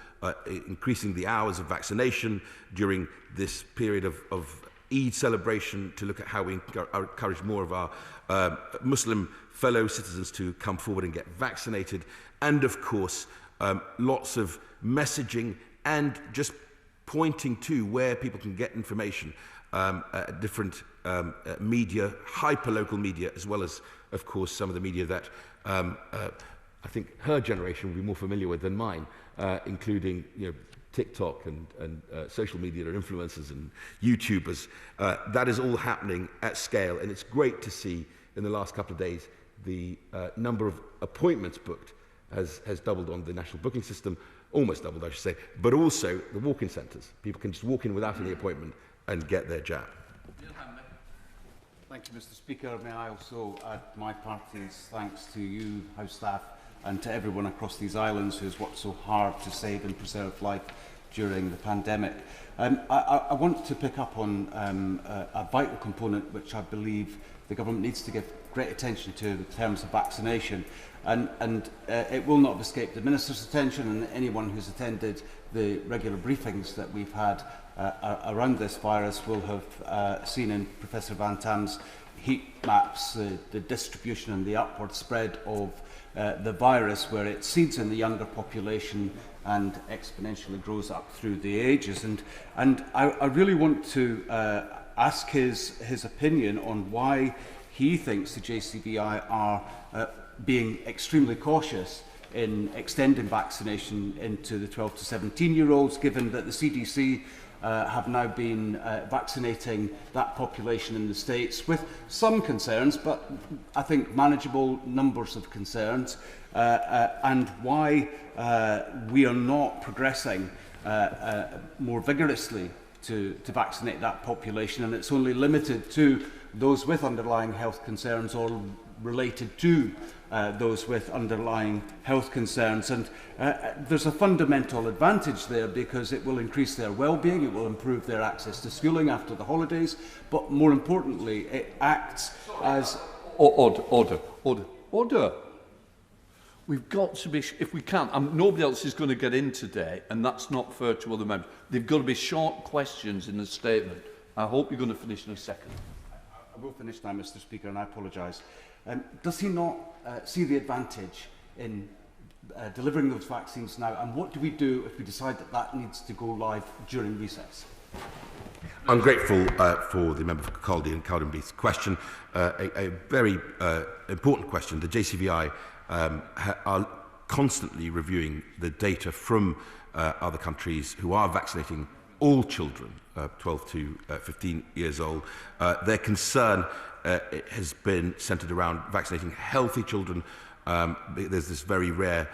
increasing the hours of vaccination during this period of Eid celebration, to look at how we encourage more of our Muslim fellow citizens to come forward and get vaccinated, and of course lots of messaging and just pointing to where people can get information at different media, hyper-local media, as well as, of course, some of the media that I think her generation will be more familiar with than mine, including TikTok and social media or influencers and YouTubers. That is all happening at scale, and it's great to see in the last couple of days the number of appointments booked has doubled on the national booking system, almost doubled I should say, but also the walk-in centres. People can just walk in without any appointment and get their jab. Thank you, Mr Speaker. May I also add my party's thanks to you, House staff, and to everyone across these islands who has worked so hard to save and preserve life during the pandemic. I want to pick up on a vital component which I believe the government needs to give great attention to in terms of vaccination. And it will not have escaped the Minister's attention, and anyone who's attended the regular briefings that we've had around this virus will have seen in Professor Van Tam's heat maps the distribution and the upward spread of the virus, where it seeds in the younger population and exponentially grows up through the ages. And I really want to ask his opinion on why he thinks the JCVI are being extremely cautious in extending vaccination into the 12 to 17-year-olds, given that the CDC have now been vaccinating that population in the States with some concerns, but I think manageable numbers of concerns, and why we are not progressing more vigorously to vaccinate that population, and it's only limited to those with underlying health concerns or related to those with underlying health concerns. And there's a fundamental advantage there because it will increase their well-being, it will improve their access to schooling after the holidays, but more importantly, it acts as... Order. We've got to be, if we can, nobody else is going to get in today, and that's not fair to other members. They've got to be short questions in the statement. I hope you're going to finish in a second. I will finish now, Mr. Speaker, and I apologise. Does he not see the advantage in delivering those vaccines now? And what do we do if we decide that that needs to go live during recess? I'm grateful for the member for Caldy and Cowdenbeath's question. A very important question. The JCVI are constantly reviewing the data from other countries who are vaccinating all children 12 to 15 years old. Their concern has been centred around vaccinating healthy children. There's this very rare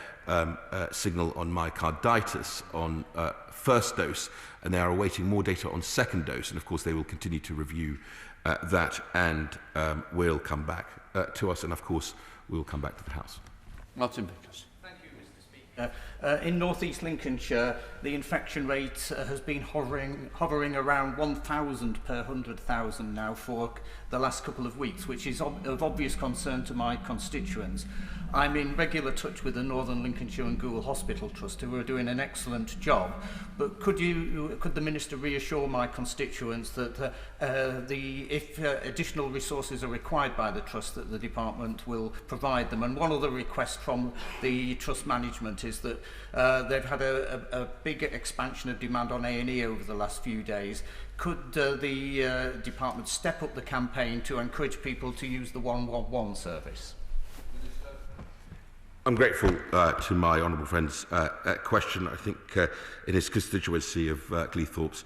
signal on myocarditis on first dose, and they are awaiting more data on second dose. And of course, they will continue to review that and will come back to us. And of course, we'll come back to the House. Martin Vickers. Thank you, Mr. Speaker. In North East Lincolnshire, the infection rate has been hovering around 1,000 per 100,000 now for the last couple of weeks, which is of obvious concern to my constituents. I'm in regular touch with the Northern Lincolnshire and Goole Hospital Trust, who are doing an excellent job. But could the Minister reassure my constituents that if additional resources are required by the Trust, that the Department will provide them? And one other request from the Trust management is that they've had a big expansion of demand on A&E over the last few days. Could the Department step up the campaign to encourage people to use the 111 service? I'm grateful to my honourable friend's question. I think in his constituency of Cleethorpes,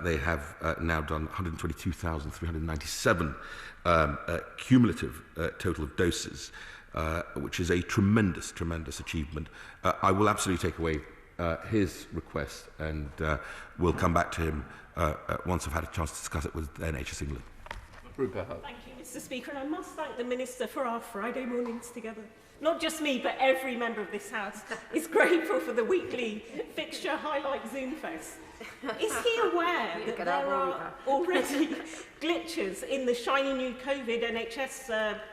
they have now done 122,397 cumulative total of doses, which is a tremendous, tremendous achievement. I will absolutely take away his request and we'll come back to him once I've had a chance to discuss it with NHS England. Thank you, Mr. Speaker, and I must thank the Minister for our Friday mornings together. Not just me, but every member of this House is grateful for the weekly fixture highlight Zoom Fest. Is he aware that there are already glitches in the shiny new NHS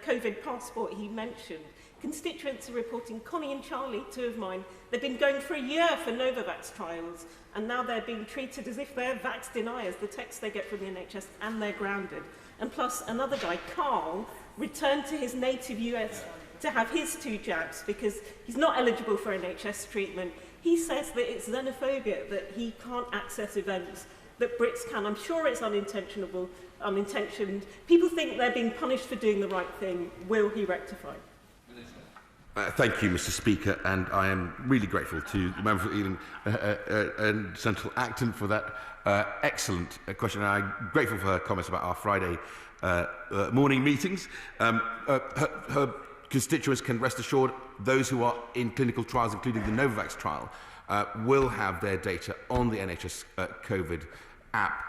COVID passport he mentioned? Constituents are reporting, Connie and Charlie, two of mine, they've been going for a year for Novavax trials, and now they're being treated as if they're vax deniers, the text they get from the NHS, and they're grounded. And plus, another guy, Carl, returned to his native US to have his 2 jabs because he's not eligible for NHS treatment. He says that it's xenophobia, that he can't access events that Brits can. I'm sure it's unintentioned. People think they're being punished for doing the right thing. Will he rectify? Thank you, Mr. Speaker, and I am really grateful to the member for Ealing and Central Acton for that excellent question. And I'm grateful for her comments about our Friday morning meetings. Her constituents can rest assured those who are in clinical trials, including the Novavax trial, will have their data on the NHS COVID app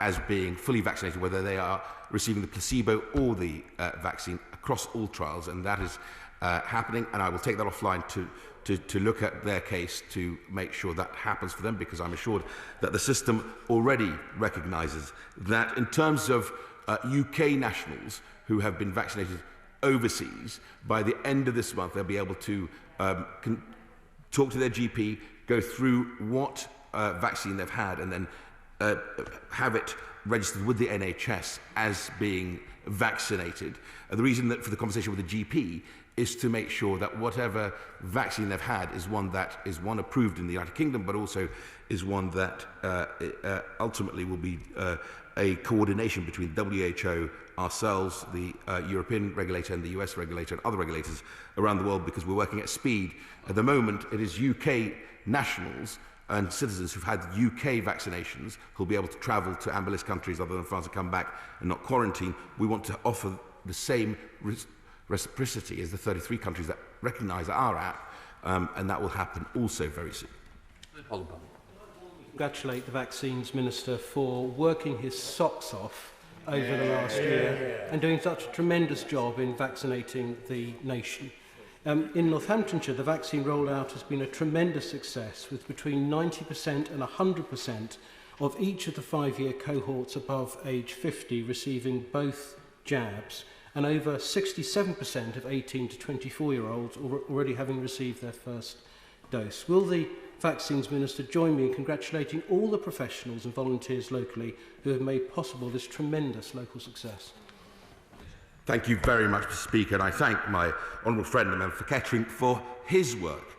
as being fully vaccinated, whether they are receiving the placebo or the vaccine across all trials, and that is happening. And I will take that offline to look at their case to make sure that happens for them, because I'm assured that the system already recognises that in terms of UK nationals who have been vaccinated overseas, by the end of this month they'll be able to talk to their GP, go through what vaccine they've had, and then have it registered with the NHS as being vaccinated. The reason that for the conversation with the GP is to make sure that whatever vaccine they've had is one that is approved in the United Kingdom, but also is one that ultimately will be a coordination between WHO, ourselves, the European regulator and the US regulator and other regulators around the world, because we're working at speed. At the moment, it is UK nationals and citizens who've had UK vaccinations who'll be able to travel to Amber countries other than France and come back and not quarantine. We want to offer the same reciprocity as the 33 countries that recognise our app, and that will happen also very soon. Congratulate the Vaccines Minister for working his socks off over the last year and doing such a tremendous job in vaccinating the nation. In Northamptonshire, the vaccine rollout has been a tremendous success, with between 90% and 100% of each of the 5-year cohorts above age 50 receiving both jabs, and over 67% of 18 to 24-year-olds already having received their first dose. Will the Vaccines Minister join me in congratulating all the professionals and volunteers locally who have made possible this tremendous local success? Thank you very much, Mr. Speaker, and I thank my honourable friend, the member for Kettering, for his work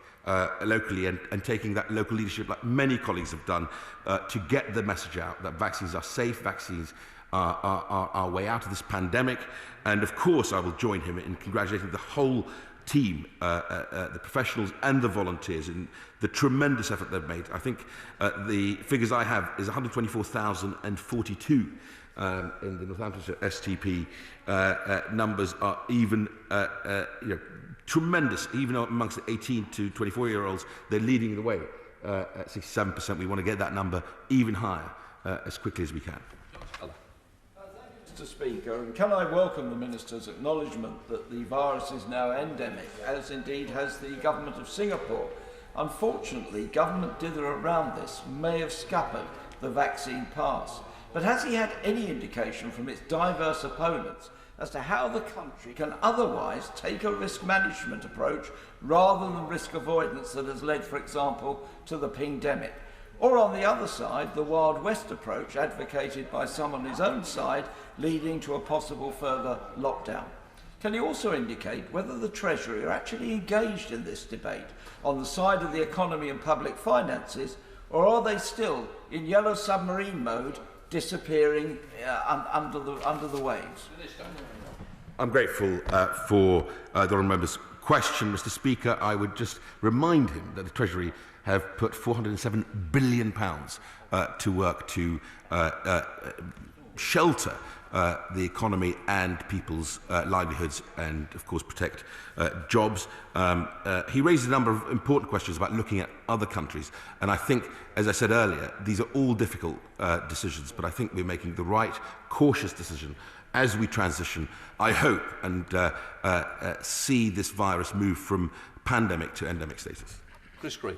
locally and taking that local leadership, like many colleagues have done, to get the message out that vaccines are safe, vaccines are our way out of this pandemic. And of course, I will join him in congratulating the whole team, the professionals and the volunteers, in the tremendous effort they've made. I think the figures I have is 124,042 in the Northamptonshire STP. Numbers are even tremendous, even amongst the 18 to 24-year-olds. They're leading the way at 67%. We want to get that number even higher as quickly as we can. Mr. Speaker, and can I welcome the Minister's acknowledgement that the virus is now endemic, as indeed has the Government of Singapore. Unfortunately, government dither around this may have scuppered the vaccine pass. But has he had any indication from its diverse opponents as to how the country can otherwise take a risk management approach rather than risk avoidance that has led, for example, to the pingdemic? Or on the other side, the Wild West approach advocated by some on his own side, leading to a possible further lockdown? Can he also indicate whether the Treasury are actually engaged in this debate on the side of the economy and public finances, or are they still in yellow submarine mode, disappearing under the waves? I'm grateful for the honourable member's question, Mr. Speaker. I would just remind him that the Treasury have put £407 billion to work to shelter the economy and people's livelihoods and, of course, protect jobs. He raised a number of important questions about looking at other countries. And I think, as I said earlier, these are all difficult decisions, but I think we're making the right, cautious decision as we transition, I hope, and see this virus move from pandemic to endemic status. Chris Green.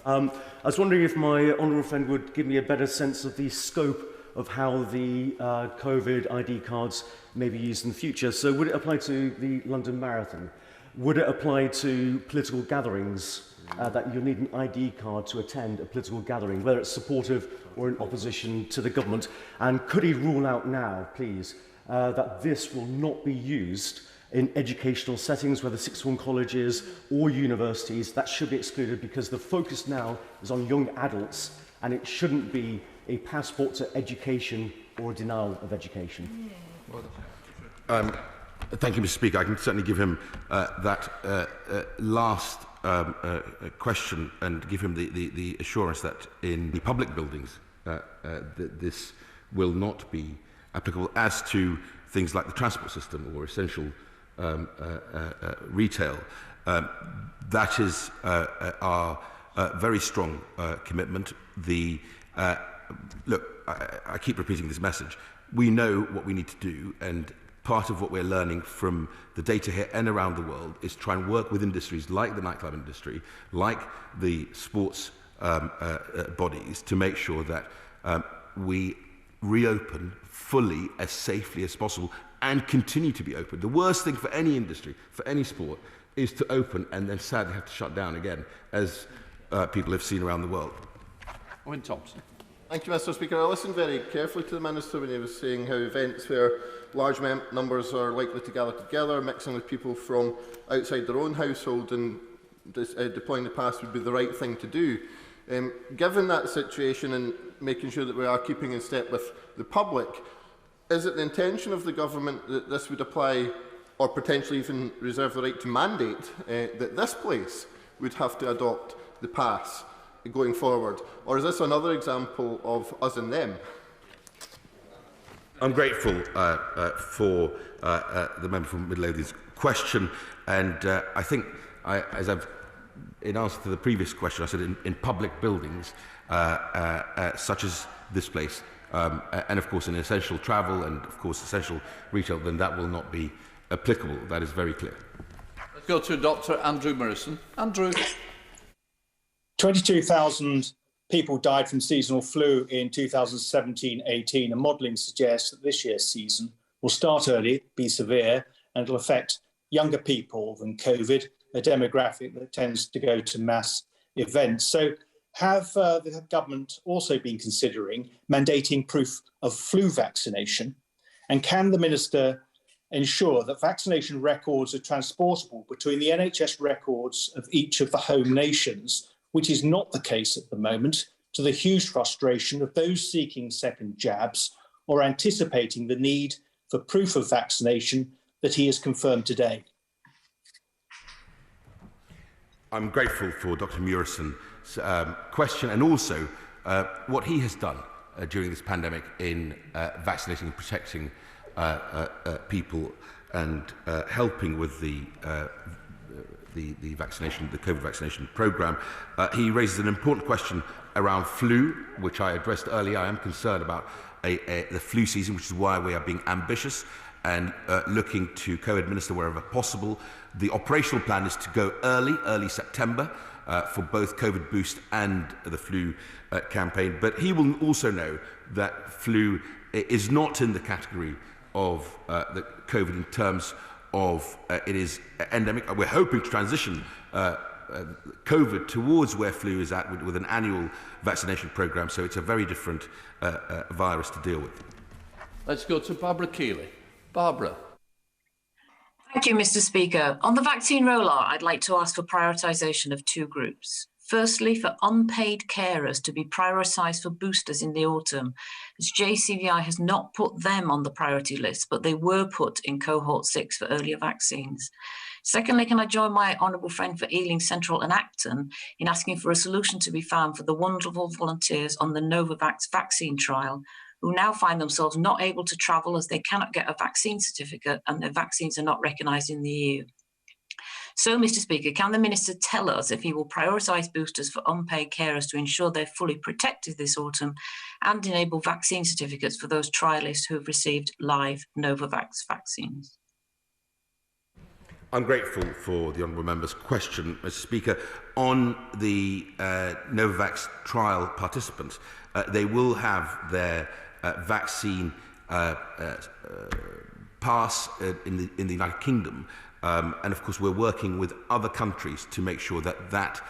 I was wondering if my honourable friend would give me a better sense of the scope of how the COVID ID cards may be used in the future. So would it apply to the London Marathon? Would it apply to political gatherings, that you need an ID card to attend a political gathering, whether it's supportive or in opposition to the government? And could he rule out now, please, that this will not be used in educational settings, whether sixth form colleges or universities? That should be excluded because the focus now is on young adults, and it shouldn't be a passport to education or a denial of education. Thank you, Mr. Speaker. I can certainly give him that last question and give him the assurance that in the public buildings this will not be applicable. As to things like the transport system or essential retail, that is our very strong commitment. Look, I keep repeating this message. We know what we need to do, and part of what we're learning from the data here and around the world is try and work with industries like the nightclub industry, like the sports bodies, to make sure that we reopen fully as safely as possible and continue to be open. The worst thing for any industry, for any sport, is to open and then sadly have to shut down again, as people have seen around the world. Owen Thompson. Thank you, Mr. Speaker. I listened very carefully to the Minister when he was saying how events where large numbers are likely to gather together, mixing with people from outside their own household and deploying the pass would be the right thing to do. Given that situation and making sure that we are keeping in step with the public, is it the intention of the government that this would apply, or potentially even reserve the right to mandate, that this place would have to adopt the pass? going forward? Or is this another example of us and them? I'm grateful for the member from Midlothian's question, and I think, as I've in answer to the previous question, I said in public buildings such as this place, and of course in essential travel and of course essential retail, then that will not be applicable. That is very clear. Let's go to Dr. Andrew Morrison. Andrew. 22,000 people died from seasonal flu in 2017-18, and modelling suggests that this year's season will start early, be severe, and will affect younger people than COVID, a demographic that tends to go to mass events. So have the government also been considering mandating proof of flu vaccination? And can the Minister ensure that vaccination records are transportable between the NHS records of each of the home nations, which is not the case at the moment, to the huge frustration of those seeking second jabs or anticipating the need for proof of vaccination that he has confirmed today? I'm grateful for Dr. Murison's question, and also what he has done during this pandemic in vaccinating and protecting people and helping with the vaccination, the COVID vaccination programme. He raises an important question around flu, which I addressed earlier. I am concerned about the flu season, which is why we are being ambitious and looking to co-administer wherever possible. The operational plan is to go early September, for both COVID boost and the flu campaign. But he will also know that flu is not in the category of the COVID in terms of it is endemic. We're hoping to transition COVID towards where flu is at with an annual vaccination programme, so it's a very different virus to deal with. Let's go to Barbara Keeley. Barbara. Thank you, Mr. Speaker. On the vaccine rollout, I'd like to ask for prioritisation of two groups. Firstly, for unpaid carers to be prioritised for boosters in the autumn, as JCVI has not put them on the priority list, but they were put in cohort 6 for earlier vaccines. Secondly, can I join my honourable friend for Ealing Central and Acton in asking for a solution to be found for the wonderful volunteers on the Novavax vaccine trial, who now find themselves not able to travel as they cannot get a vaccine certificate and their vaccines are not recognised in the EU. So, Mr. Speaker, can the Minister tell us if he will prioritise boosters for unpaid carers to ensure they're fully protected this autumn and enable vaccine certificates for those trialists who have received live Novavax vaccines? I'm grateful for the honourable member's question, Mr. Speaker. On the Novavax trial participants, they will have their vaccine pass in the United Kingdom. And of course, we're working with other countries to make sure that that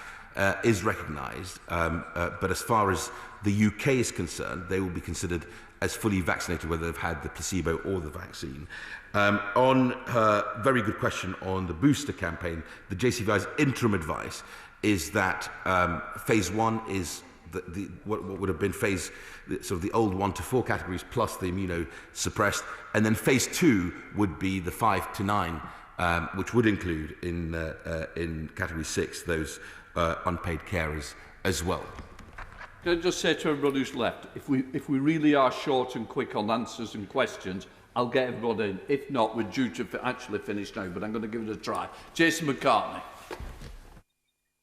is recognised. But as far as the UK is concerned, they will be considered as fully vaccinated, whether they've had the placebo or the vaccine. On her very good question on the booster campaign, the JCVI's interim advice is that phase 1 is what would have been phase, sort of the old 1 to 4 categories plus the immunosuppressed, and then phase 2 would be the 5 to 9. Which would include in category 6 those unpaid carers as well. Can I just say to everybody who's left, if we really are short and quick on answers and questions, I'll get everybody in. If not, we're due to actually finish now, but I'm going to give it a try. Jason McCartney.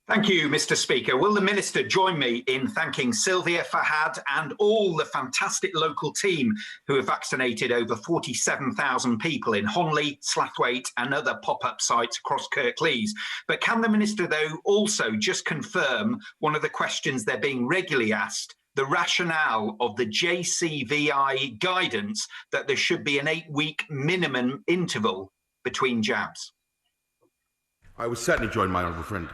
Thank you, Mr. Speaker. Will the Minister join me in thanking Sylvia, Fahad and all the fantastic local team who have vaccinated over 47,000 people in Honley, Slathwaite and other pop-up sites across Kirklees? But can the Minister, though, also just confirm one of the questions they're being regularly asked, the rationale of the JCVI guidance that there should be an 8-week minimum interval between jabs? I would certainly join my honourable friend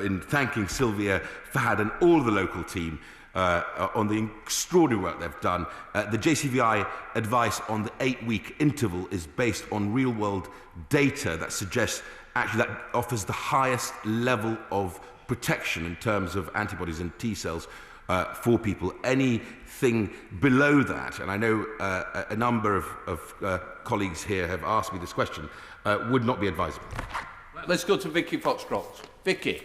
in thanking Sylvia, Fahad and all the local team on the extraordinary work they've done. The JCVI advice on the 8-week interval is based on real-world data that suggests actually that offers the highest level of protection in terms of antibodies and T cells for people. Anything below that, and I know a number of colleagues here have asked me this question, would not be advisable. Let's go to Vicky Foxcroft. Vicky.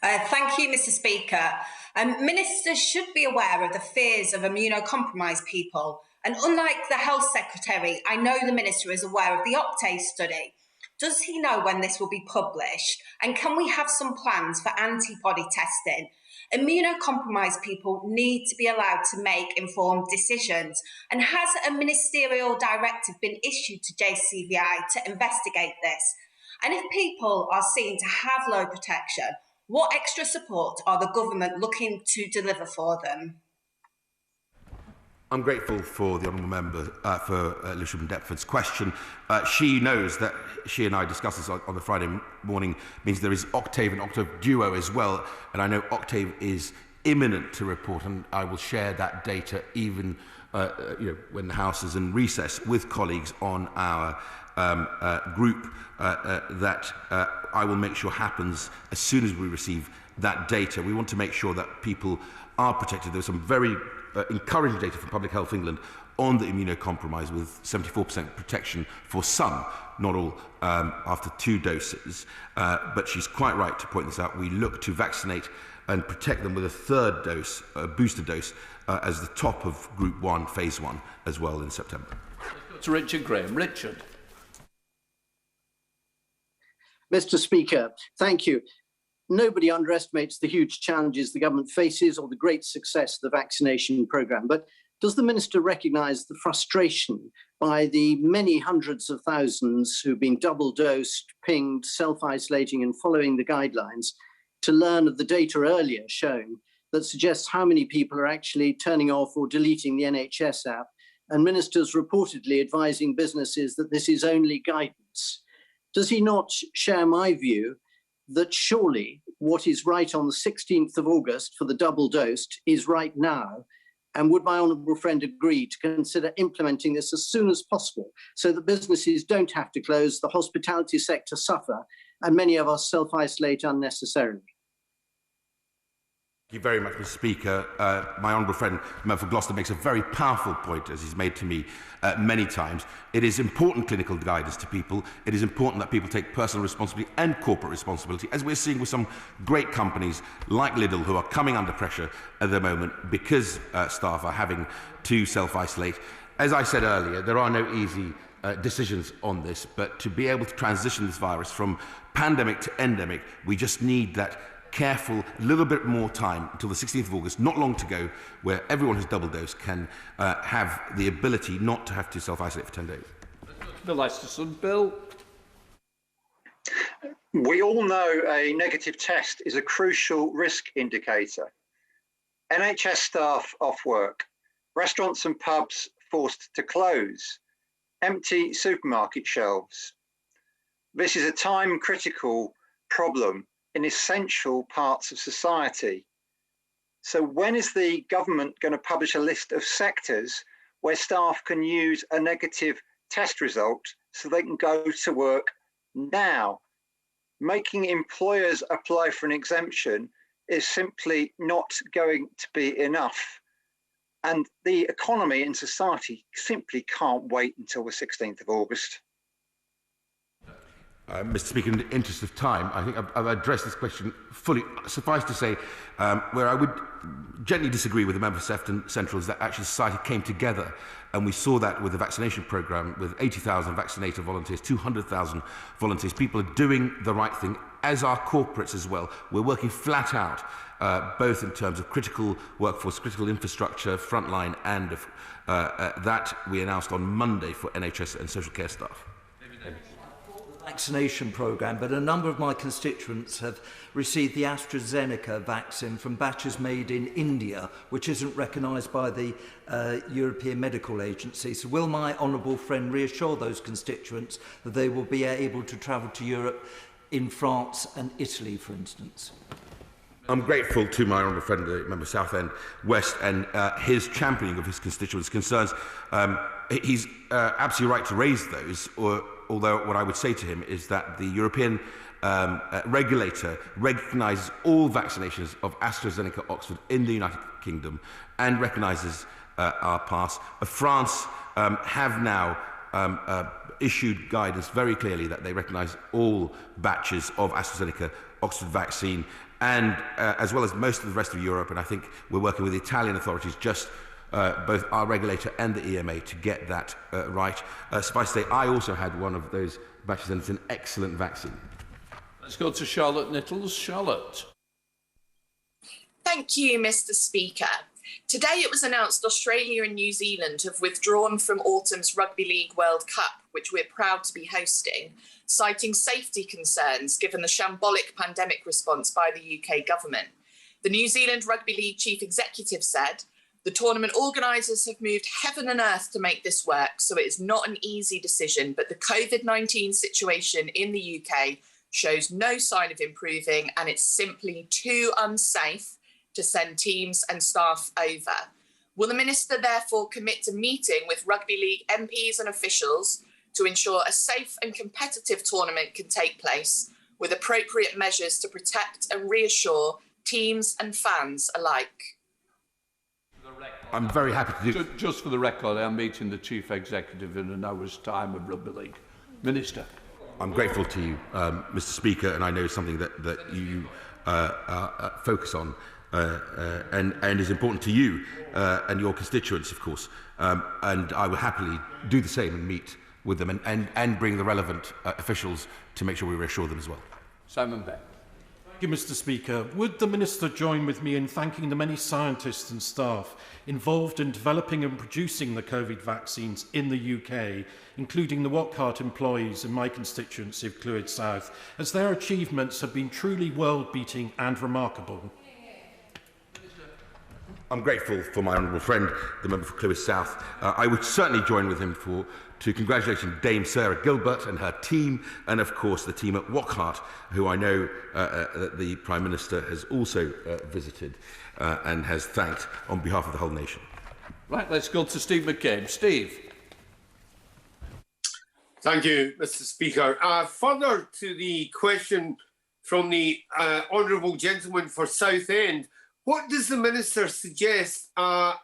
Thank you, Mr. Speaker. Ministers should be aware of the fears of immunocompromised people. And unlike the Health Secretary, I know the Minister is aware of the Octave study. Does he know when this will be published? And can we have some plans for antibody testing? Immunocompromised people need to be allowed to make informed decisions. And has a ministerial directive been issued to JCVI to investigate this? And if people are seen to have low protection, what extra support are the government looking to deliver for them? I'm grateful for the honourable member for Elizabeth Deptford's question. She knows that she and I discussed this on the Friday morning, means there is Octave and Octave Duo as well, and I know Octave is imminent to report, and I will share that data even when the House is in recess with colleagues on our group that I will make sure happens as soon as we receive that data. We want to make sure that people are protected. There's some very encouraging data from Public Health England on the immunocompromised with 74% protection for some, not all, after 2 doses. But she's quite right to point this out. We look to vaccinate and protect them with a 3rd dose, a booster dose, as the top of Group 1, Phase 1, as well in September. To Richard Graham. Richard. Mr. Speaker, thank you. Nobody underestimates the huge challenges the government faces or the great success of the vaccination programme. But does the Minister recognise the frustration by the many hundreds of thousands who've been double-dosed, pinged, self-isolating and following the guidelines to learn of the data earlier shown that suggests how many people are actually turning off or deleting the NHS app, and ministers reportedly advising businesses that this is only guidance? Does he not share my view that surely what is right on the 16th of August for the double dosed is right now? And would my honourable friend agree to consider implementing this as soon as possible so that businesses don't have to close, the hospitality sector suffer, and many of us self-isolate unnecessarily? Thank you very much, Mr. Speaker. My honourable friend, the member for Gloucester, makes a very powerful point, as he's made to me many times. It is important clinical guidance to people. It is important that people take personal responsibility and corporate responsibility, as we're seeing with some great companies like Lidl, who are coming under pressure at the moment because staff are having to self-isolate. As I said earlier, there are no easy decisions on this, but to be able to transition this virus from pandemic to endemic, we just need that careful, little bit more time until the 16th of August, not long to go, where everyone who's double dosed can have the ability not to have to self-isolate for 10 days. Bill Leicesterson. Bill. We all know a negative test is a crucial risk indicator. NHS staff off work, restaurants and pubs forced to close, empty supermarket shelves. This is a time-critical problem in essential parts of society. So when is the government going to publish a list of sectors where staff can use a negative test result so they can go to work now? Making employers apply for an exemption is simply not going to be enough. And the economy and society simply can't wait until the 16th of August. Mr. Speaker, in the interest of time, I think I've addressed this question fully. Suffice to say, where I would gently disagree with the member for Sefton Central is that actually society came together, and we saw that with the vaccination programme, with 80,000 vaccinator volunteers, 200,000 volunteers. People are doing the right thing, as are corporates as well. We're working flat out, both in terms of critical workforce, critical infrastructure, frontline, and that we announced on Monday for NHS and social care staff. Vaccination programme, but a number of my constituents have received the AstraZeneca vaccine from batches made in India, which isn't recognised by the European Medical Agency. So will my honourable friend reassure those constituents that they will be able to travel to Europe in France and Italy, for instance? I'm grateful to my honourable friend, the member South End West, and his championing of his constituents' concerns. He's absolutely right to raise those, although what I would say to him is that the European regulator recognises all vaccinations of AstraZeneca Oxford in the United Kingdom and recognises our pass. France have now issued guidance very clearly that they recognise all batches of AstraZeneca Oxford vaccine, and as well as most of the rest of Europe, and I think we're working with the Italian authorities, just both our regulator and the EMA, to get that right. Suffice to say, I also had one of those batches, and it's an excellent vaccine. Let's go to Charlotte Nichols. Charlotte. Thank you, Mr. Speaker. Today it was announced Australia and New Zealand have withdrawn from autumn's Rugby League World Cup, which we're proud to be hosting, citing safety concerns given the shambolic pandemic response by the UK government. The New Zealand Rugby League chief executive said, "The tournament organisers have moved heaven and earth to make this work, so it is not an easy decision, but the COVID-19 situation in the UK shows no sign of improving, and it's simply too unsafe to send teams and staff over." Will the Minister therefore commit to meeting with Rugby League MPs and officials to ensure a safe and competitive tournament can take place, with appropriate measures to protect and reassure teams and fans alike? I'm very happy to do... Just for the record, I'm meeting the Chief Executive in an hour's time of Rugby League. Minister. I'm grateful to you, Mr. Speaker, and I know something that you focus on and is important to you and your constituents, of course. And I will happily do the same and meet with them and bring the relevant officials to make sure we reassure them as well. Simon Beck. Thank you, Mr. Speaker. Would the Minister join with me in thanking the many scientists and staff involved in developing and producing the COVID vaccines in the UK, including the Watcart employees in my constituency of Clwyd South, as their achievements have been truly world-beating and remarkable? I'm grateful for my honourable friend, the member for Clwyd South. I would certainly join with him to congratulate Dame Sarah Gilbert and her team, and of course the team at Watcart, who I know that the Prime Minister has also visited and has thanked on behalf of the whole nation. Right, let's go to Steve McCabe. Steve. Thank you, Mr. Speaker. Further to the question from the honourable gentleman for Southend, what does the Minister suggest a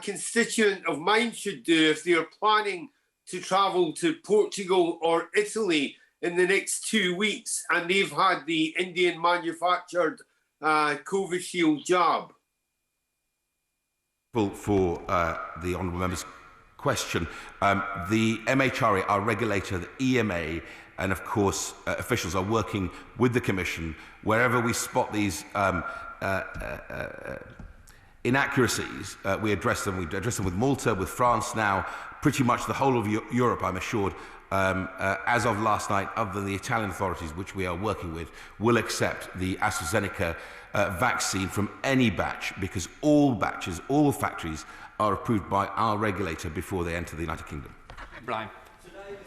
constituent of mine should do if they are planning to travel to Portugal or Italy in the next 2 weeks and they've had the Indian manufactured Covishield jab? For the honourable member's question, the MHRA, our regulator, the EMA, and of course officials are working with the Commission wherever we spot these inaccuracies. We address them. We address them with Malta, with France now, pretty much the whole of Europe, I'm assured, as of last night, other than the Italian authorities, which we are working with, will accept the AstraZeneca vaccine from any batch, because all batches, all factories are approved by our regulator before they enter the United Kingdom. Brian.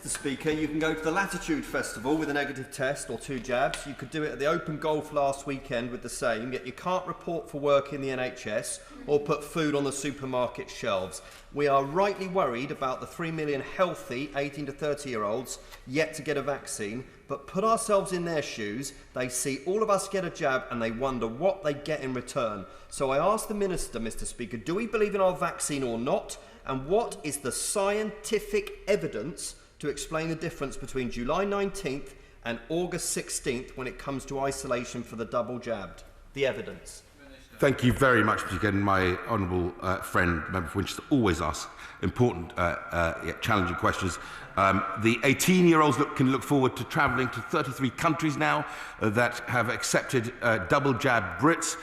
Mr. Speaker, you can go to the Latitude Festival with a negative test or 2 jabs. You could do it at the Open Golf last weekend with the same, yet you can't report for work in the NHS or put food on the supermarket shelves. We are rightly worried about the 3 million healthy 18 to 30-year-olds yet to get a vaccine, but put ourselves in their shoes. They see all of us get a jab and they wonder what they get in return. So I ask the Minister, Mr. Speaker, do we believe in our vaccine or not? And what is the scientific evidence to explain the difference between July 19th and August 16th when it comes to isolation for the double jabbed? The evidence. Thank you very much, Speaker, and my honourable friend, Member for Winchester, always asks important, challenging questions. The 18-year-olds can look forward to travelling to 33 countries now that have accepted double jab Brits.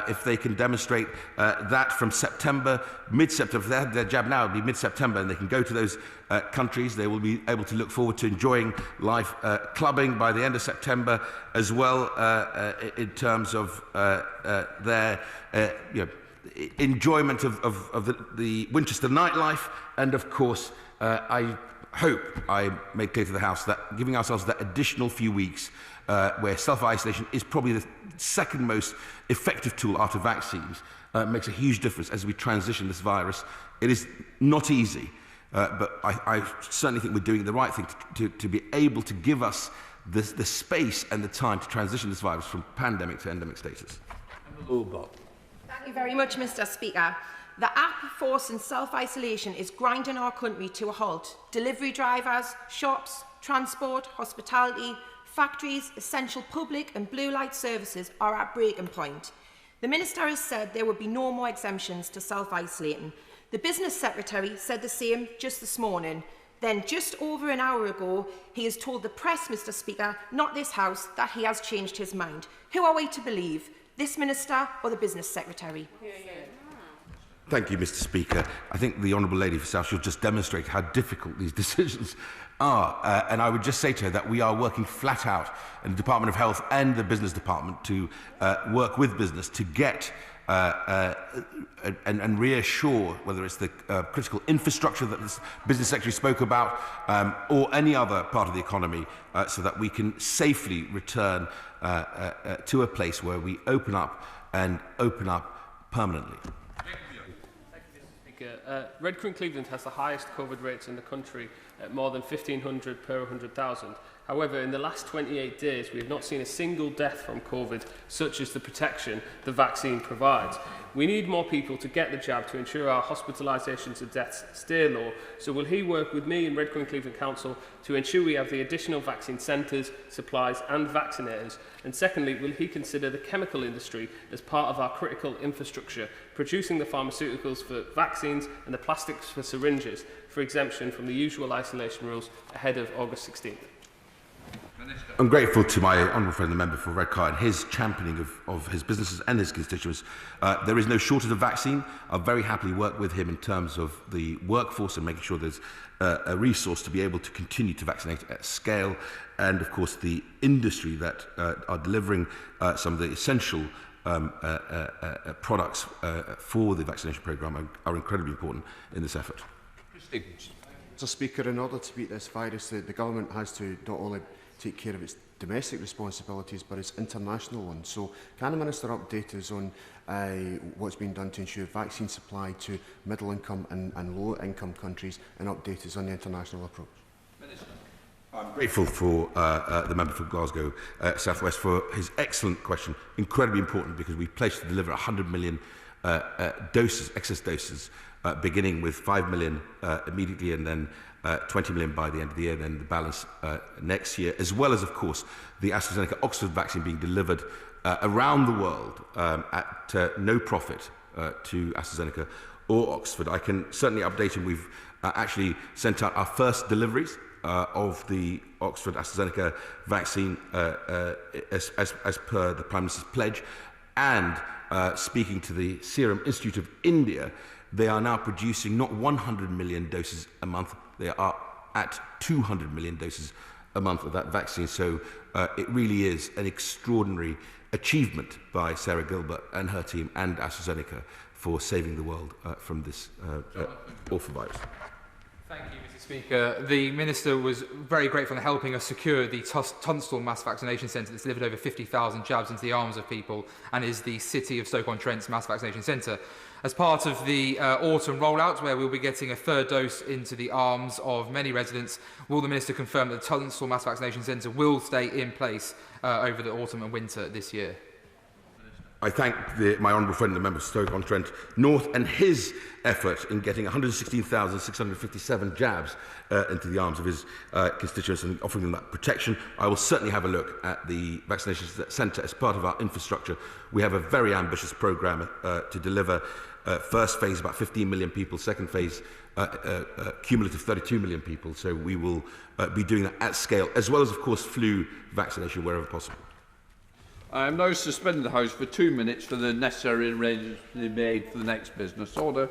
If they can demonstrate that from September, mid-September, if they have their jab now, it'll be mid-September, and they can go to those countries. They will be able to look forward to enjoying life clubbing by the end of September, as well in terms of their enjoyment of the Winchester nightlife, and of course, I hope I made clear to the House that giving ourselves that additional few weeks where self-isolation is probably the second most effective tool after vaccines makes a huge difference as we transition this virus. It is not easy, but I certainly think we're doing the right thing to be able to give us the space and the time to transition this virus from pandemic to endemic status. Thank you very much, Mr. Speaker. The app forcing self-isolation is grinding our country to a halt. Delivery drivers, shops, transport, hospitality, factories, essential public and blue light services are at breaking point. The Minister has said there would be no more exemptions to self-isolating. The Business Secretary said the same just this morning. Then, just over an hour ago, he has told the press, Mr Speaker, not this House, that he has changed his mind. Who are we to believe? This Minister or the Business Secretary? Thank you, Mr Speaker. I think the Honourable Lady for South should just demonstrate how difficult these decisions are. And I would just say to her that we are working flat out in the Department of Health and the Business Department to work with business to get and reassure whether it's the critical infrastructure that the Business Secretary spoke about or any other part of the economy so that we can safely return to a place where we open up and open up permanently. Redcar and Cleveland has the highest COVID rates in the country at more than 1,500 per 100,000. However, in the last 28 days, we have not seen a single death from COVID, such as the protection the vaccine provides. We need more people to get the jab to ensure our hospitalisations and deaths stay low. So will he work with me and Redcar and Cleveland Council to ensure we have the additional vaccine centres, supplies and vaccinators? And secondly, will he consider the chemical industry as part of our critical infrastructure, producing the pharmaceuticals for vaccines and the plastics for syringes for exemption from the usual isolation rules ahead of August 16th? I'm grateful to my honourable friend, the member for Redcar, and his championing of his businesses and his constituents. There is no shortage of vaccine. I'll very happily work with him in terms of the workforce and making sure there's a resource to be able to continue to vaccinate at scale. And, of course, the industry that are delivering some of the essential products for the vaccination programme are incredibly important in this effort. Mr Speaker, in order to beat this virus, the government has to not only take care of its domestic responsibilities but its international ones. So can the Minister update us on what's been done to ensure vaccine supply to middle income and low income countries, and update us on the international approach? I'm grateful for the member for Glasgow South West for his excellent question. Incredibly important, because we pledged to deliver 100 million doses, excess doses, beginning with 5 million immediately and then 20 million by the end of the year, then the balance next year, as well as, of course, the AstraZeneca Oxford vaccine being delivered around the world at no profit to AstraZeneca or Oxford. I can certainly update him. We've actually sent out our first deliveries of the Oxford AstraZeneca vaccine as per the Prime Minister's pledge, and speaking to the Serum Institute of India, they are now producing not 100 million doses a month, they are at 200 million doses a month of that vaccine. So it really is an extraordinary achievement by Sarah Gilbert and her team and AstraZeneca for saving the world from this awful virus. Thank you, Mr Speaker. The Minister was very grateful in helping us secure the Tunstall Mass Vaccination Centre that's delivered over 50,000 jabs into the arms of people and is the City of Stoke-on-Trent's Mass Vaccination Centre. As part of the autumn rollout, where we'll be getting a third dose into the arms of many residents, will the Minister confirm that the Tunstall Mass Vaccination Centre will stay in place over the autumn and winter this year? I thank my honourable friend, the member for Stoke-on-Trent North, and his effort in getting 116,657 jabs into the arms of his constituents and offering them that protection. I will certainly have a look at the vaccination centre as part of our infrastructure. We have a very ambitious programme to deliver. First phase, about 15 million people. Second phase, cumulative 32 million people. So we will be doing that at scale, as well as, of course, flu vaccination wherever possible. I am now suspending the House for 2 minutes for the necessary arrangements to be made for the next business order.